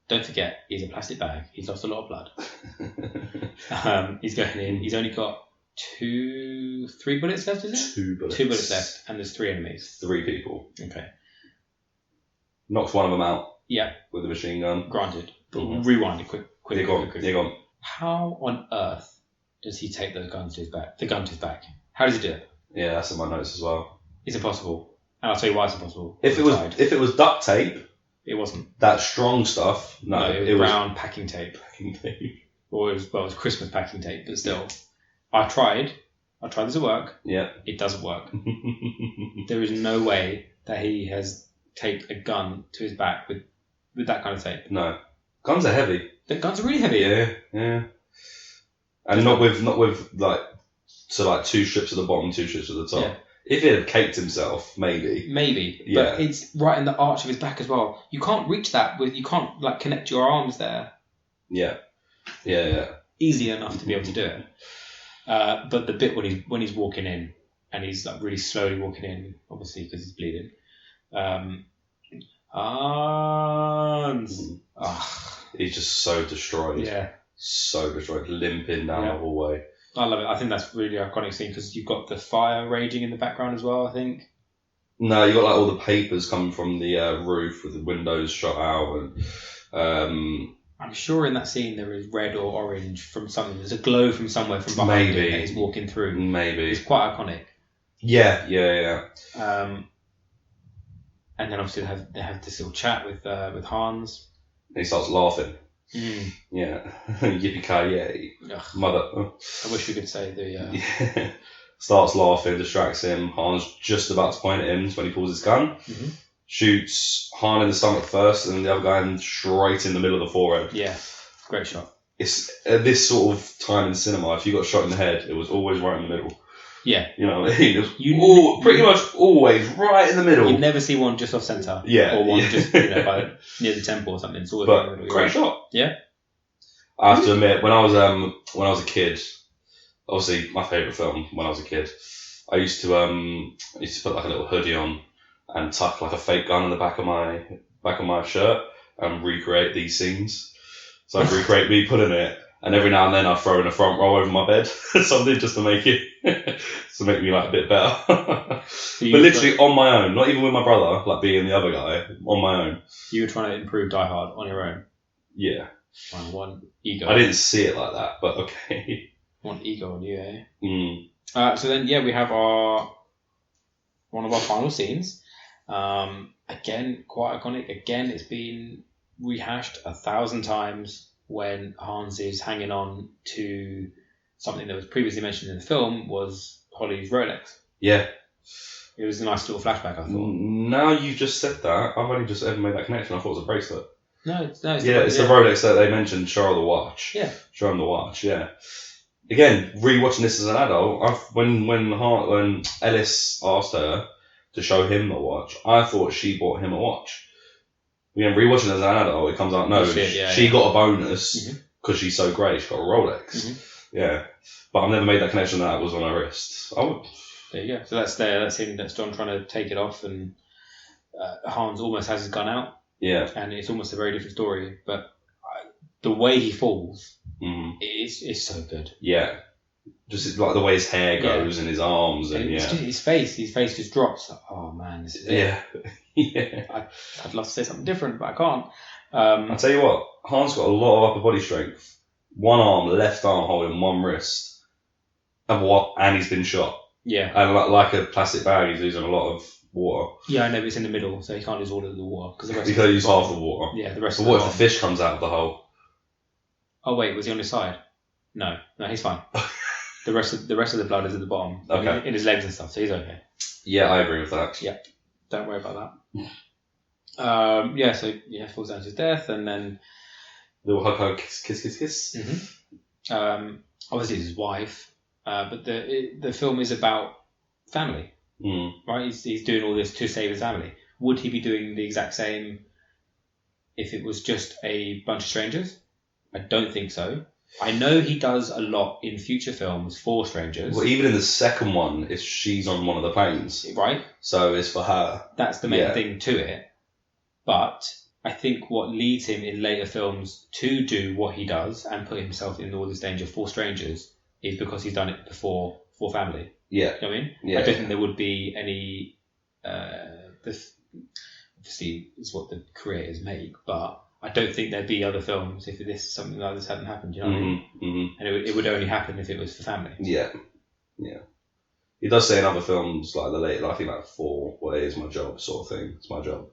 Don't forget, he's a plastic bag. He's lost a lot of blood. He's going in. He's only got 3 bullets left, is it? 2 bullets. 2 bullets left, and there's 3 enemies. 3 people. Okay. knocks one of them out Yeah, with a machine gun. granted. But Mhm. rewind it quick. Yeah, go on. Yeah, go on. How on earth does he take those guns to his back? The gun to his back. How does he do it? Yeah, that's in my notes as well. It's impossible. And I'll tell you why it's impossible. If it was duct tape, It wasn't. that strong stuff, no, it was brown packing tape. packing tape. Or it was Christmas packing tape, but still. I tried this at work. Yeah. It doesn't work. There is no way that he has taped a gun to his back with that kind of tape. No. Guns are heavy. The guns are really heavy. Yeah. And not with like two strips at the bottom, 2 strips at the top. Yeah. If he had caked himself, maybe. Yeah. But it's right in the arch of his back as well. You can't reach that you can't like connect your arms there. Yeah. Easy enough to be able to do it. But the bit when he's walking in and he's like really slowly walking in, obviously because he's bleeding. He's just so destroyed. Yeah. So destroyed, limping down the hallway. I love it. I think that's really iconic scene because you've got the fire raging in the background as well, I think. No, you got like all the papers coming from the roof with the windows shot out, and I'm sure in that scene there is red or orange from something. There's a glow from somewhere from behind him that he's walking through. Maybe. It's quite iconic. Yeah. And then obviously they have this little chat with Hans. And he starts laughing. Mm. Yeah. Yippee-Ki-Yay. Mother. I wish we could say the... Yeah. Starts laughing, distracts him. Han's just about to point at him when he pulls his gun. Mm-hmm. Shoots Han in the stomach first and the other guy straight in the middle of the forehead. Yeah. Great shot. It's at this sort of time in cinema, if you got shot in the head, it was always right in the middle. Yeah. You know what I mean? It was pretty much always right in the middle. You never see one just off centre. Yeah. Or one just near the temple or something. It's always right in the middle. Great shot. Yeah. I have to admit, when I was a kid, obviously my favourite film when I was a kid, I used to put like a little hoodie on and tuck like a fake gun in the back of my shirt and recreate these scenes. So I'd recreate me putting it, and every now and then I'd throw in a front row over my bed, something just to make me like a bit better. But literally on my own, not even with my brother, like being the other guy, on my own. You were trying to improve Die Hard on your own? Yeah. One ego. I didn't see it like that, but okay. One ego on you, eh? Mm. So then, we have one of our final scenes. Again, quite iconic. Again, it's been rehashed 1,000 times when Hans is hanging on to something that was previously mentioned in the film was Holly's Rolex. Yeah. It was a nice little flashback, I thought. Now you've just said that, I've only just ever made that connection. I thought it was a bracelet. No, it's the Rolex that they mentioned. Show her the watch. Yeah. Show him the watch. Yeah. Again, rewatching this as an adult, when Ellis asked her to show him the watch, I thought she bought him a watch. Again, rewatching as an adult, it comes out she got a bonus because she's so great. She got a Rolex. Mm-hmm. Yeah, but I've never made that connection that it was on her wrist. There you go. So that's there. That's him. That's John trying to take it off, and Hans almost has his gun out. Yeah, and it's almost a very different story. But the way he falls is so good. Yeah, just like the way his hair goes and his arms and just his face just drops. Like, oh man, this is it. Yeah. I'd love to say something different, but I can't. I'll tell you what, Hans got a lot of upper body strength. One arm, left arm holding one wrist, and he's been shot. Yeah, and like a plastic bag, he's losing a lot of water. Yeah, I know, but it's in the middle, so he can't lose all of the water because he can use half the water. Yeah, the rest. But what if the fish comes out of the hole? Oh wait, was he on his side? No, he's fine. The rest of the blood is at the bottom. Okay. In his legs and stuff, so he's okay. Yeah, I agree with that. Yeah, don't worry about that. So falls down to his death, and then little hug, kiss. Mm-hmm. Obviously, it's his wife, but the film is about family, right? He's doing all this to save his family. Would he be doing the exact same if it was just a bunch of strangers? I don't think so. I know he does a lot in future films for strangers. Well, even in the second one, she's on one of the planes. Right. So it's for her. That's the main thing to it. But I think what leads him in later films to do what he does and put himself in all this danger for strangers is because he's done it before for family. Yeah. You know what I mean? Yeah. I don't think there would be any... obviously it's what the creators make, but I don't think there'd be other films if something like this hadn't happened. You know what I mean? Mm-hmm. And it would only happen if it was for family. Yeah. He does say in other films, like the late, I think like 4, well, it is my job sort of thing. It's my job.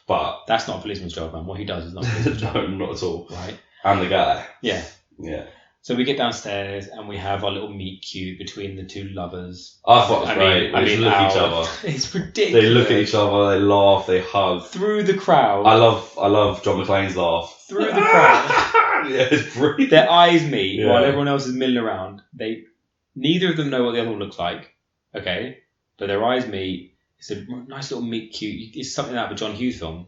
But that's not a policeman's job, man. What he does is not a policeman's job. No, not at all. Right. And the guy. Yeah. Yeah. So we get downstairs and we have our little meet cute between the two lovers. I thought it was great. They just look at each other. It's ridiculous. They look at each other, they laugh, they hug. Through the crowd. I love John McClane's laugh. Through the crowd. Yeah, it's brilliant. Their eyes meet while everyone else is milling around. Neither of them know what the other one looks like. Okay? But their eyes meet. It's a nice little meet cute. It's something out of a John Hughes film.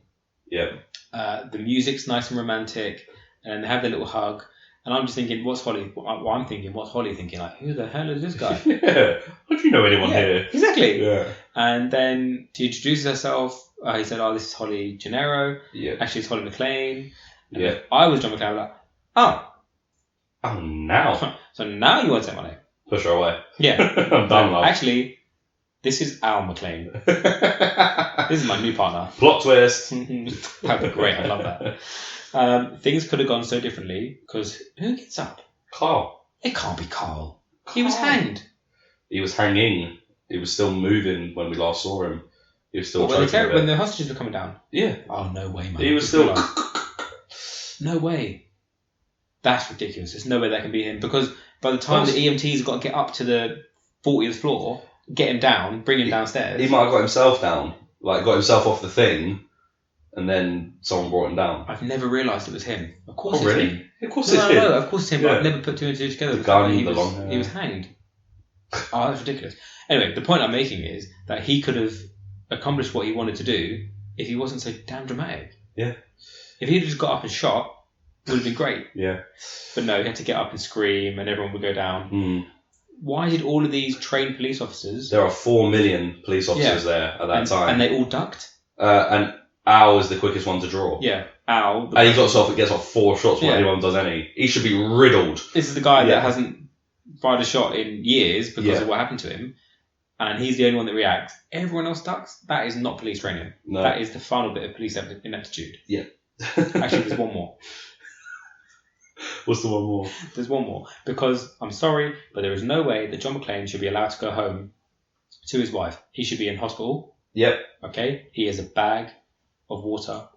Yeah. The music's nice and romantic, and they have their little hug. And I'm just thinking, what's Holly? Well, I'm thinking, what's Holly thinking? Like, who the hell is this guy? Yeah. How do you know anyone here? Exactly. Yeah. And then she introduces herself. He said, "Oh, this is Holly Gennaro." Yeah. Actually, it's Holly McClane. And Yeah. if I was John McClane, I'd be like, Oh, now. so now you want to take my name? Push her away. Yeah. I'm done, love. Actually, this is Al McClane. This is my new partner. Plot twist. That'd be great. I love that. Things could have gone so differently because who gets up? Carl. It can't be Carl. He was hanged. He was hanging. He was still moving when we last saw him. He was still choking a bit. When the hostages were coming down. Yeah. Oh, no way, man. He was still... No way. That's ridiculous. There's no way that can be him because by the time the EMTs have got to get up to the 40th floor, get him down, bring him downstairs. He might have got himself down. Like, got himself off the thing, and then someone brought him down. I've never realised it was him. Of course it's really? him. Of course it's him. No, of course it's him, but Yeah. I've never put 2 and 2 together. The gun, he the was, long hair. He was hanged. Oh, that's ridiculous. Anyway, the point I'm making is that he could have accomplished what he wanted to do if he wasn't so damn dramatic. Yeah. If he'd just got up and shot, it would have been great. Yeah. But no, he had to get up and scream and everyone would go down. Mm. Why did all of these trained police officers... There are 4 million police officers there at that time. And they all ducked? And Al is the quickest one to draw. Yeah, Al. And he gets off 4 shots before Yeah. anyone does any. He should be riddled. This is the guy Yeah. that hasn't fired a shot in years because of what happened to him. And he's the only one that reacts. Everyone else ducks. That is not police training. No. That is the final bit of police ineptitude. Yeah. Actually, there's one more. What's the one more? There's one more. Because, I'm sorry, but there is no way that John McClane should be allowed to go home to his wife. He should be in hospital. Yep. Okay? He has a bag of water,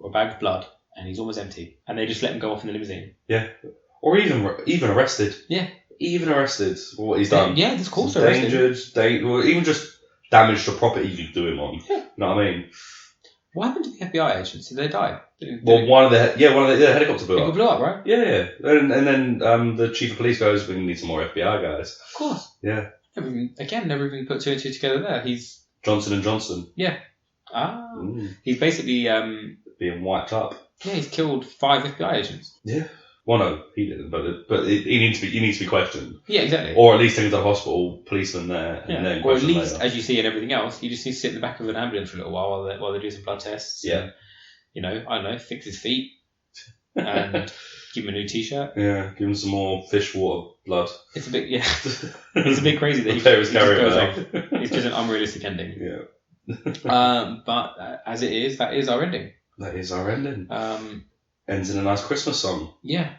or a bag of blood, and he's almost empty. And they just let him go off in the limousine. Yeah. Or even arrested. Yeah. Even arrested for what he's done. Yeah, of course Endangered, or even just damage to property you could do him on. Yeah. You know what I mean? What happened to the FBI agents? Did they die? Well, one of the helicopter blew It up. blew up, right? Yeah. And then the chief of police goes, "We need some more FBI guys." Of course. Yeah. Never even put 2 and 2 together there. He's... Johnson & Johnson. Yeah. He's basically... Being wiped up. Yeah, he's killed 5 FBI agents. Yeah. Well, no, he didn't, but he needs to be questioned. Yeah, exactly. Or at least taken to the hospital, policeman there, and then or at questioned least, later. as you see in everything else, he just needs to sit in the back of an ambulance for a little while they do some blood tests. Yeah. And, I don't know, fix his feet and give him a new T-shirt. Yeah, give him some more fish water blood. It's a bit, it's a bit crazy that he was just goes carrying off. It's just an unrealistic ending. Yeah. But as it is, that is our ending. That is our ending. Ends in a nice Christmas song. Yeah.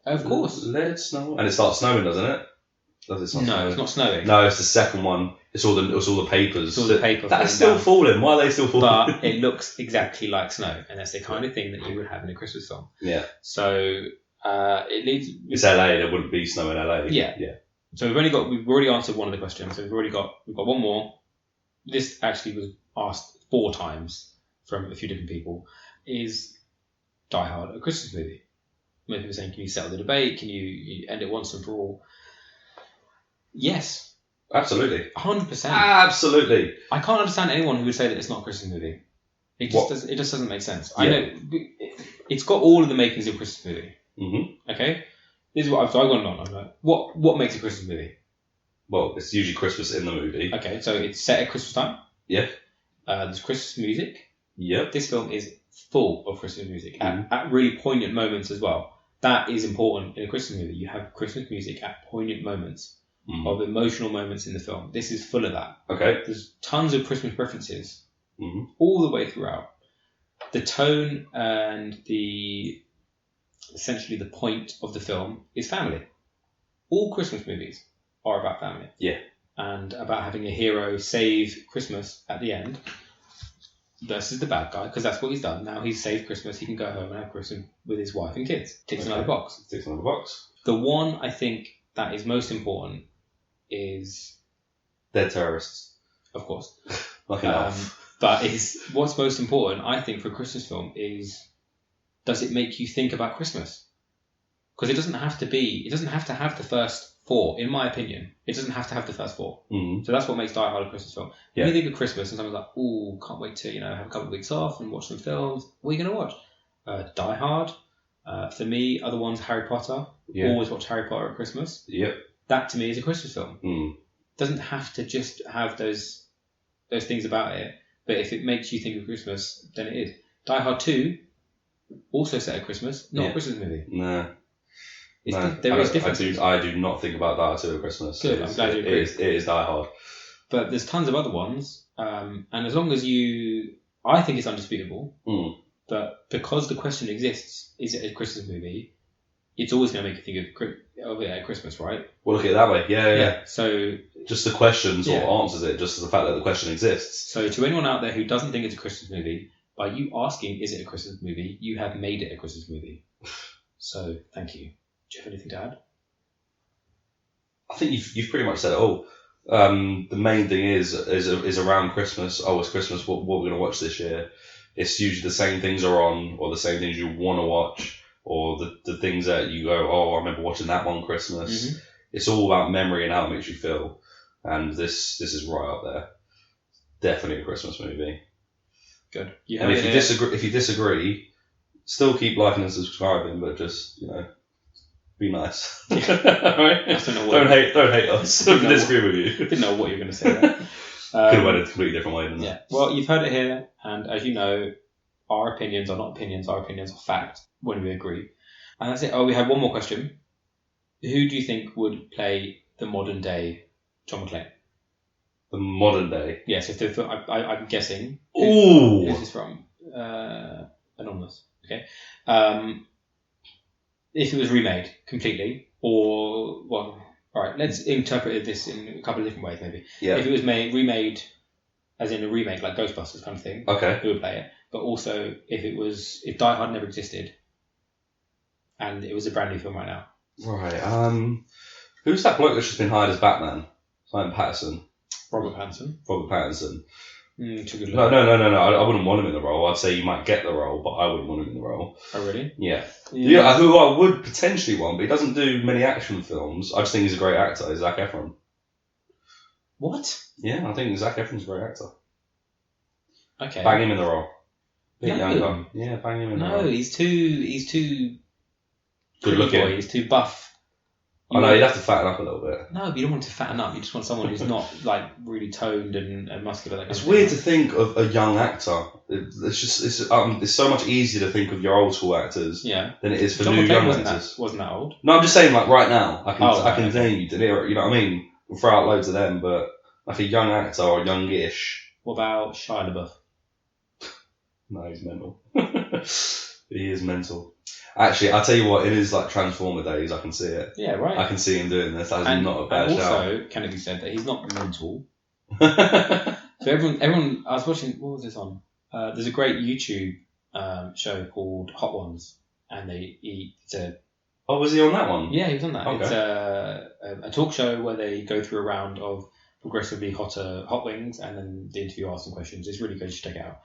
Of course. Let it snow. And it starts snowing, doesn't it? Does it start No, snowing? it's not snowing. No, it's the second one. It's all the papers. It's all the paper That's falling still down. falling. Why are they still falling? But it looks exactly like snow, and that's the kind of thing that you would have in a Christmas song. Yeah. So it leads. It's LA. There wouldn't be snow in LA. Yeah. Yeah. So we've already answered one of the questions. So we've got one more. This actually was asked 4 times from a few different people. Is Die Hard a Christmas movie? Most people are saying, can you settle the debate? Can you end it once and for all? Yes. Absolutely. 100%. Absolutely. I can't understand anyone who would say that it's not a Christmas movie. It just doesn't make sense. Yeah. I know it's got all of the makings of a Christmas movie. Mm-hmm. Okay? This is what I've gone on. I'm like, what makes a Christmas movie? Well, it's usually Christmas in the movie. Okay, so it's set at Christmas time. Yeah. There's Christmas music. Yep. This film is full of Christmas music at really poignant moments as well. That is important in a Christmas movie. You have Christmas music at poignant moments of emotional moments in the film. This is full of that. Okay. There's tons of Christmas references Mm-hmm. all the way throughout. The tone and essentially the point of the film is family. All Christmas movies are about family. Yeah. And about having a hero save Christmas at the end versus the bad guy, because that's what he's done. Now he's saved Christmas, he can go home and have Christmas with his wife and kids. Ticks another box. Ticks another box. The one I think that is most important is... They're terrorists. Of course. Like enough. But what's most important, I think, for a Christmas film is, does it make you think about Christmas? Because it doesn't have to have the first four, in my opinion. It doesn't have to have the first four. Mm-hmm. So that's what makes Die Hard a Christmas film. Yeah. When you think of Christmas and someone's like, ooh, can't wait to, have a couple of weeks off and watch some films. What are you going to watch? Die Hard. For me, other ones, Harry Potter. Yeah. Always watch Harry Potter at Christmas. Yep. That to me is a Christmas film. Mm. Doesn't have to just have those things about it. But if it makes you think of Christmas, then it is. Die Hard 2, also set at Christmas, not a Christmas movie. No. There is differences. I do not think about Die Hard 2 at Christmas. Good, I'm glad you agree. It is Die Hard. But there's tons of other ones, and as long as I think it's undisputable, but because the question exists, is it a Christmas movie, it's always going to make you think of it at Christmas, right? Well, look at it that way. Yeah. So just the question sort of answers it, just as the fact that the question exists. So to anyone out there who doesn't think it's a Christmas movie, by you asking, is it a Christmas movie, you have made it a Christmas movie. So thank you. Do you have anything to add? I think you've pretty much said it all. The main thing is around Christmas. Oh, it's Christmas. What we're going to watch this year? It's usually the same things are on, or the same things you want to watch, or the things that you go, oh, I remember watching that one Christmas. Mm-hmm. It's all about memory and how it makes you feel. And this is right up there. Definitely a Christmas movie. Good. And if you disagree, still keep liking and subscribing, but just be nice. Right? Don't hate us. Don't disagree with you. Didn't know what you were going to say there. Could have went a completely different way, didn't it? Well, you've heard it here, and as you know, our opinions are not opinions. Our opinions are fact when we agree. And that's it. Oh, we have one more question. Who do you think would play the modern day John McClane? The modern day? Yes, I'm guessing. Ooh! Who's this from? Anonymous. Okay. If it was remade completely, or, well, alright, let's interpret this in a couple of different ways maybe. Yeah. If it was remade, as in a remake, like Ghostbusters kind of thing, okay, who would play it? But also, if Die Hard never existed, and it was a brand new film right now. Right. Who's that bloke that's just been hired as Batman? Simon Patterson. Robert Pattinson. Too good. No. I wouldn't want him in the role. I'd say you might get the role, but I wouldn't want him in the role. Oh, really? Yeah. Who I would potentially want, but he doesn't do many action films. I just think he's a great actor. Is Zac Efron. What? Yeah, I think Zac Efron's a great actor. Okay. Bang him in the role. No. Younger. Yeah, bang him in the role. No, he's too good looking. Boy. He's too buff. I know, you'd have to fatten up a little bit. No, but you don't want to fatten up. You just want someone who's not like really toned and muscular. It's weird to think of a young actor. It's so much easier to think of your old school actors than it is for new young actors. Wasn't that old? No, I'm just saying, like right now, I can name you De Niro. You know what I mean? We'll throw out loads of them, but like a young actor or youngish. What about Shia LaBeouf? No, he's mental. He is mental. Actually, I'll tell you what, in his like Transformer days, I can see it. Yeah, right. I can see him doing this. That's not a bad shout. Also, Kennedy said that he's not mental. So everyone, I was watching, what was this on? There's a great YouTube show called Hot Ones, and Oh, was he on that one? Yeah, he was on that. Okay. It's a talk show where they go through a round of progressively hotter hot wings, and then the interviewer asks some questions. It's really good. You should check it out.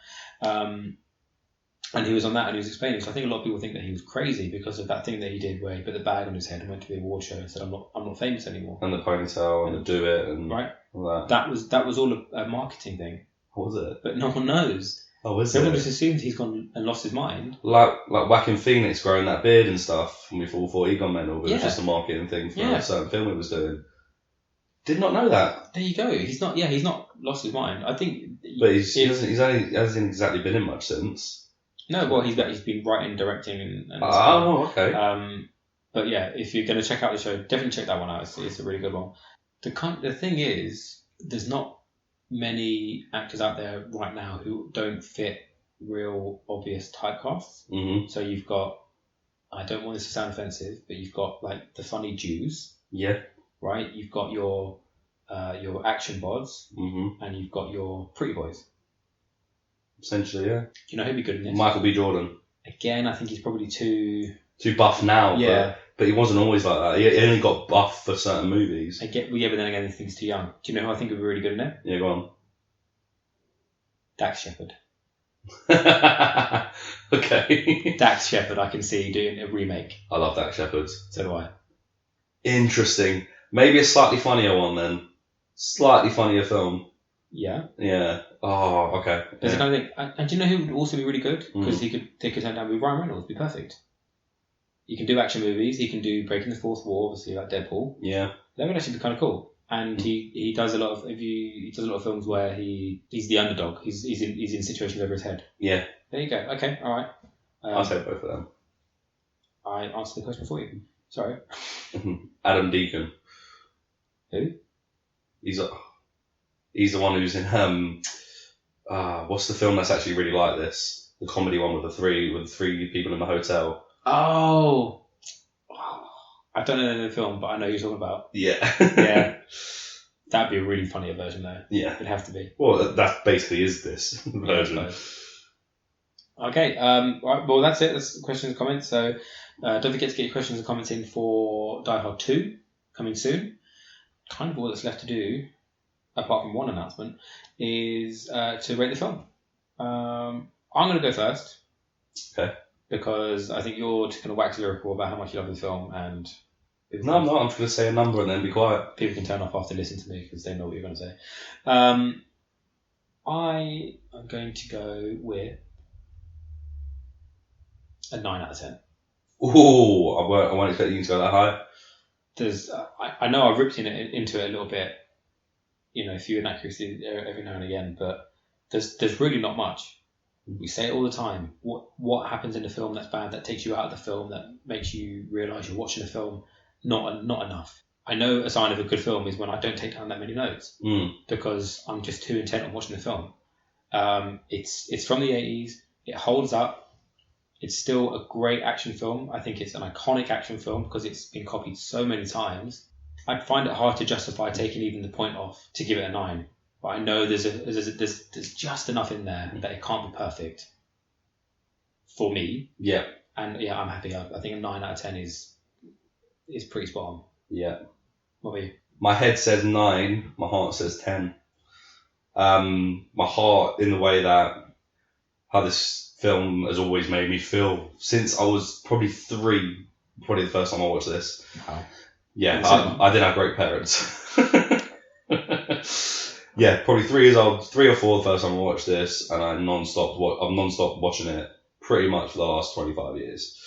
And he was on that, and he was explaining. So I think a lot of people think that he was crazy because of that thing that he did, where he put the bag on his head and went to the award show and said, "I'm not famous anymore." And the ponytail and the do it and all that was all a marketing thing. What was it? But no one knows. Oh, is Everyone it? just assumes he's gone and lost his mind. Like Joaquin Phoenix growing that beard and stuff, and we all thought he'd gone mental, but it was just a marketing thing for a certain film he was doing. Did not know that. There you go. He's not lost his mind. I think. But he hasn't exactly been in much since. No, well, he's been writing, directing, and okay. But yeah, if you're going to check out the show, definitely check that one out. It's a really good one. The thing is, there's not many actors out there right now who don't fit real obvious typecasts. Mm-hmm. So you've got, I don't want this to sound offensive, but you've got like the funny Jews. Yeah. Right? You've got your action bods, Mm-hmm. and you've got your pretty boys. Essentially, yeah. Do you know who'd be good in this? Michael B. Jordan. Again, I think he's probably too buff now, Yeah. but he wasn't always like that. He only got buff for certain movies. but then again, I think he's too young. Do you know who I think would be really good in it? Yeah, go on. Dax Shepard. Okay. Dax Shepard, I can see doing a remake. I love Dax Shepard. So do I. Interesting. Maybe a slightly funnier one then. Slightly funnier film. Yeah. Yeah. Oh, okay. There's Yeah. a kind of thing. And do you know who would also be really good? Because they could turn down with Ryan Reynolds. Be perfect. He can do action movies. He can do Breaking the Fourth Wall, obviously, like Deadpool. Yeah. That would actually be kind of cool. And he does a lot of films where he's the underdog. He's in situations over his head. Yeah. There you go. Okay. All right. I'll take both of them. I answered the question for you. Sorry. Adam Deacon. Who? He's the one who's in what's the film that's actually really like this? The comedy one with the three people in the hotel. Oh. I don't know the name of the film, but I know who you're talking about. Yeah. Yeah. That'd be a really funnier version, though. Yeah. It'd have to be. Well, that basically is this version. Yeah, okay. Right, well, that's it. That's questions and comments. So don't forget to get your questions and comments in for Die Hard 2 coming soon. Kind of all that's left to do, apart from one announcement, is to rate the film. I'm going to go first. Okay. Because I think you're just going to wax lyrical about how much you love the film, and no, I'm not. I'm just going to say a number and then be quiet. People can turn off after listening to me because they know what you're going to say. I am going to go with a 9 out of 10. Ooh, I won't expect you to go that high. There's, I know I ripped into it a little bit, a few inaccuracies every now and again, but there's really not much. We say it all the time. What happens in the film that's bad, that takes you out of the film, that makes you realise you're watching a film? Not enough. I know a sign of a good film is when I don't take down that many notes because I'm just too intent on watching the film. It's from the 80s. It holds up. It's still a great action film. I think it's an iconic action film because it's been copied so many times. I find it hard to justify taking even the point off to give it a 9. But I know there's just enough in there that it can't be perfect for me. Yeah. And yeah, I'm happy. I think a 9 out of 10 is pretty spot on. Yeah. What about you? My head says 9. My heart says 10. My heart in the way that how this film has always made me feel since I was probably 3. Probably the first time I watched this. Wow. Yeah, I didn't have great parents. Yeah, probably 3 years old, 3 or 4 the first time I watched this, and I'm non-stop watching it pretty much for the last 25 years.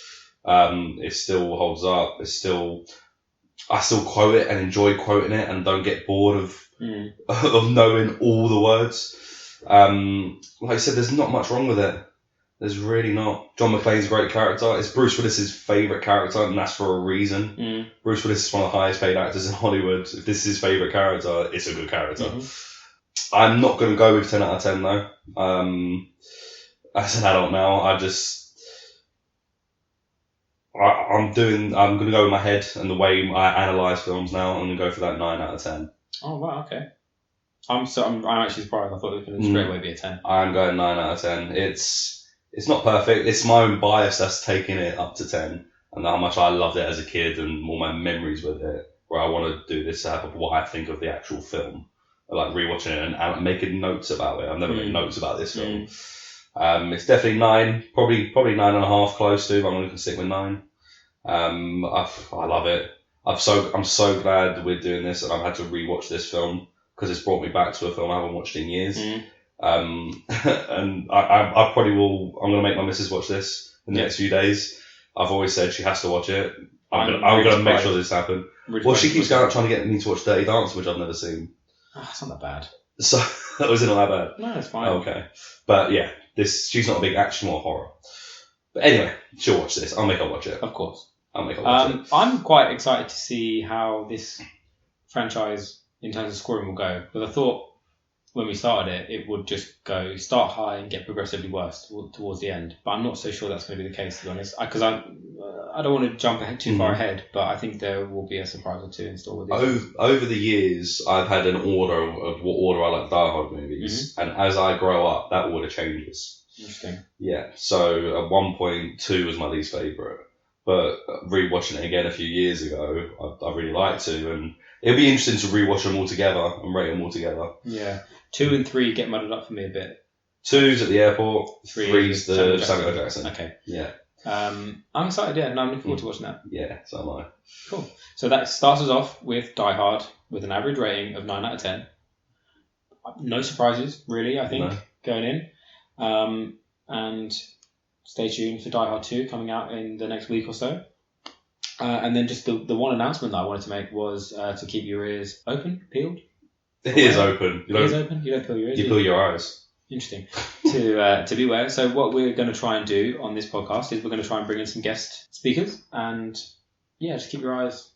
It still holds up. I still quote it and enjoy quoting it, and don't get bored of knowing all the words. Like I said, there's not much wrong with it. There's really not. John McClane's a great character. It's Bruce Willis's favourite character, and that's for a reason. Bruce Willis is one of the highest paid actors in Hollywood. If this is his favourite character, it's a good character. I'm not going to go with 10 out of 10 though. As an adult now, I'm going to go with my head and the way I analyse films now. I'm going to go for that 9 out of 10. Oh wow, okay. I'm actually surprised. I thought it was going to straight away be a 10. I'm going 9 out of 10. It's not perfect. It's my own bias that's taking it up to 10, and how much I loved it as a kid and all my memories with it. Where I want to do this of what I think of the actual film. I like rewatching it and making notes about it. I've never made notes about this film. It's definitely 9, probably 9.5 close to, but I'm going to stick with 9. I love it. I'm so glad we're doing this, and I've had to rewatch this film because it's brought me back to a film I haven't watched in years. And I probably will. I'm going to make my missus watch this in the next few days. I've always said she has to watch it. I'm going to make sure this happens. Well, she keeps going out trying to get me to watch Dirty Dancing, which I've never seen. It's not that bad. So was it not that bad? No, it's fine. Okay, but yeah, she's not a big action or horror. But anyway, she'll watch this. I'll make her watch it. Of course. I'll make her watch it. I'm quite excited to see how this franchise, in terms of scoring, will go. Because I thought when we started it, it would just start high and get progressively worse towards the end. But I'm not so sure that's going to be the case, to be honest. Because I don't want to jump too far ahead, but I think there will be a surprise or two in store with this. Over the years, I've had an order of what order I like Die Hard movies, and as I grow up, that order changes. Interesting. Yeah, so at one point, 2 was my least favourite, but rewatching it again a few years ago, I really liked to, and it'll be interesting to rewatch them all together and rate them all together. Yeah, 2 and 3 get muddled up for me a bit. 2's at the airport, 3's the Samuel Jackson. Okay. Yeah. I'm excited, yeah, and I'm looking forward to watching that. Yeah, so am I. Cool. So that starts us off with Die Hard with an average rating of 9 out of 10. No surprises, really, I think, going in. And stay tuned for Die Hard 2 coming out in the next week or so. And then just the one announcement that I wanted to make was to keep your ears peeled. It is open. It is open? You don't peel your ears? You peel your eyes. Interesting. To be aware. So what we're going to try and do on this podcast is we're going to try and bring in some guest speakers and, just keep your eyes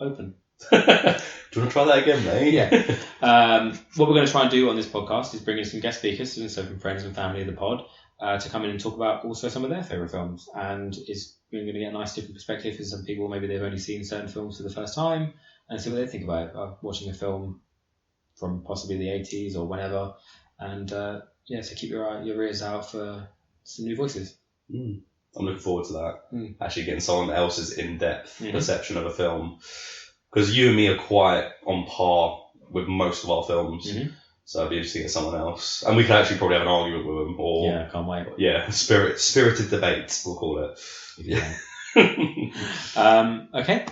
open. Do you want to try that again, mate? Yeah. What we're going to try and do on this podcast is bring in some guest speakers, so from friends and family of the pod, to come in and talk about also some of their favourite films. And we're going to get a nice different perspective for some people. Maybe they've only seen certain films for the first time and see what they think about it, watching a film from possibly the 80s or whenever. And so keep your ears out for some new voices. I'm looking forward to that. Actually getting someone else's in-depth perception of a film. Because you and me are quite on par with most of our films. So it'd be interesting to get someone else. And we could actually probably have an argument with them. Or, yeah, can't wait. Yeah, spirited debate, we'll call it. Yeah. Okay,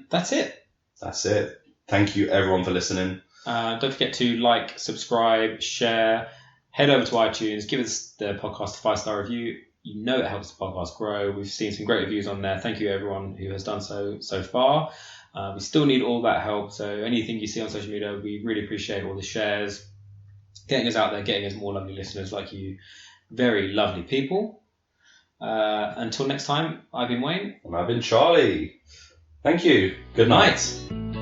that's it. That's it. Thank you, everyone, for listening. Don't forget to like, subscribe, share, head over to iTunes, give us the podcast a 5-star review. You know it helps the podcast grow. We've seen some great reviews on there. Thank you, everyone who has done so far. We still need all that help. So anything you see on social media, we really appreciate all the shares, getting us out there, getting us more lovely listeners like you. Very lovely people. Until next time, I've been Wayne. And I've been Charlie. Thank you. Good night.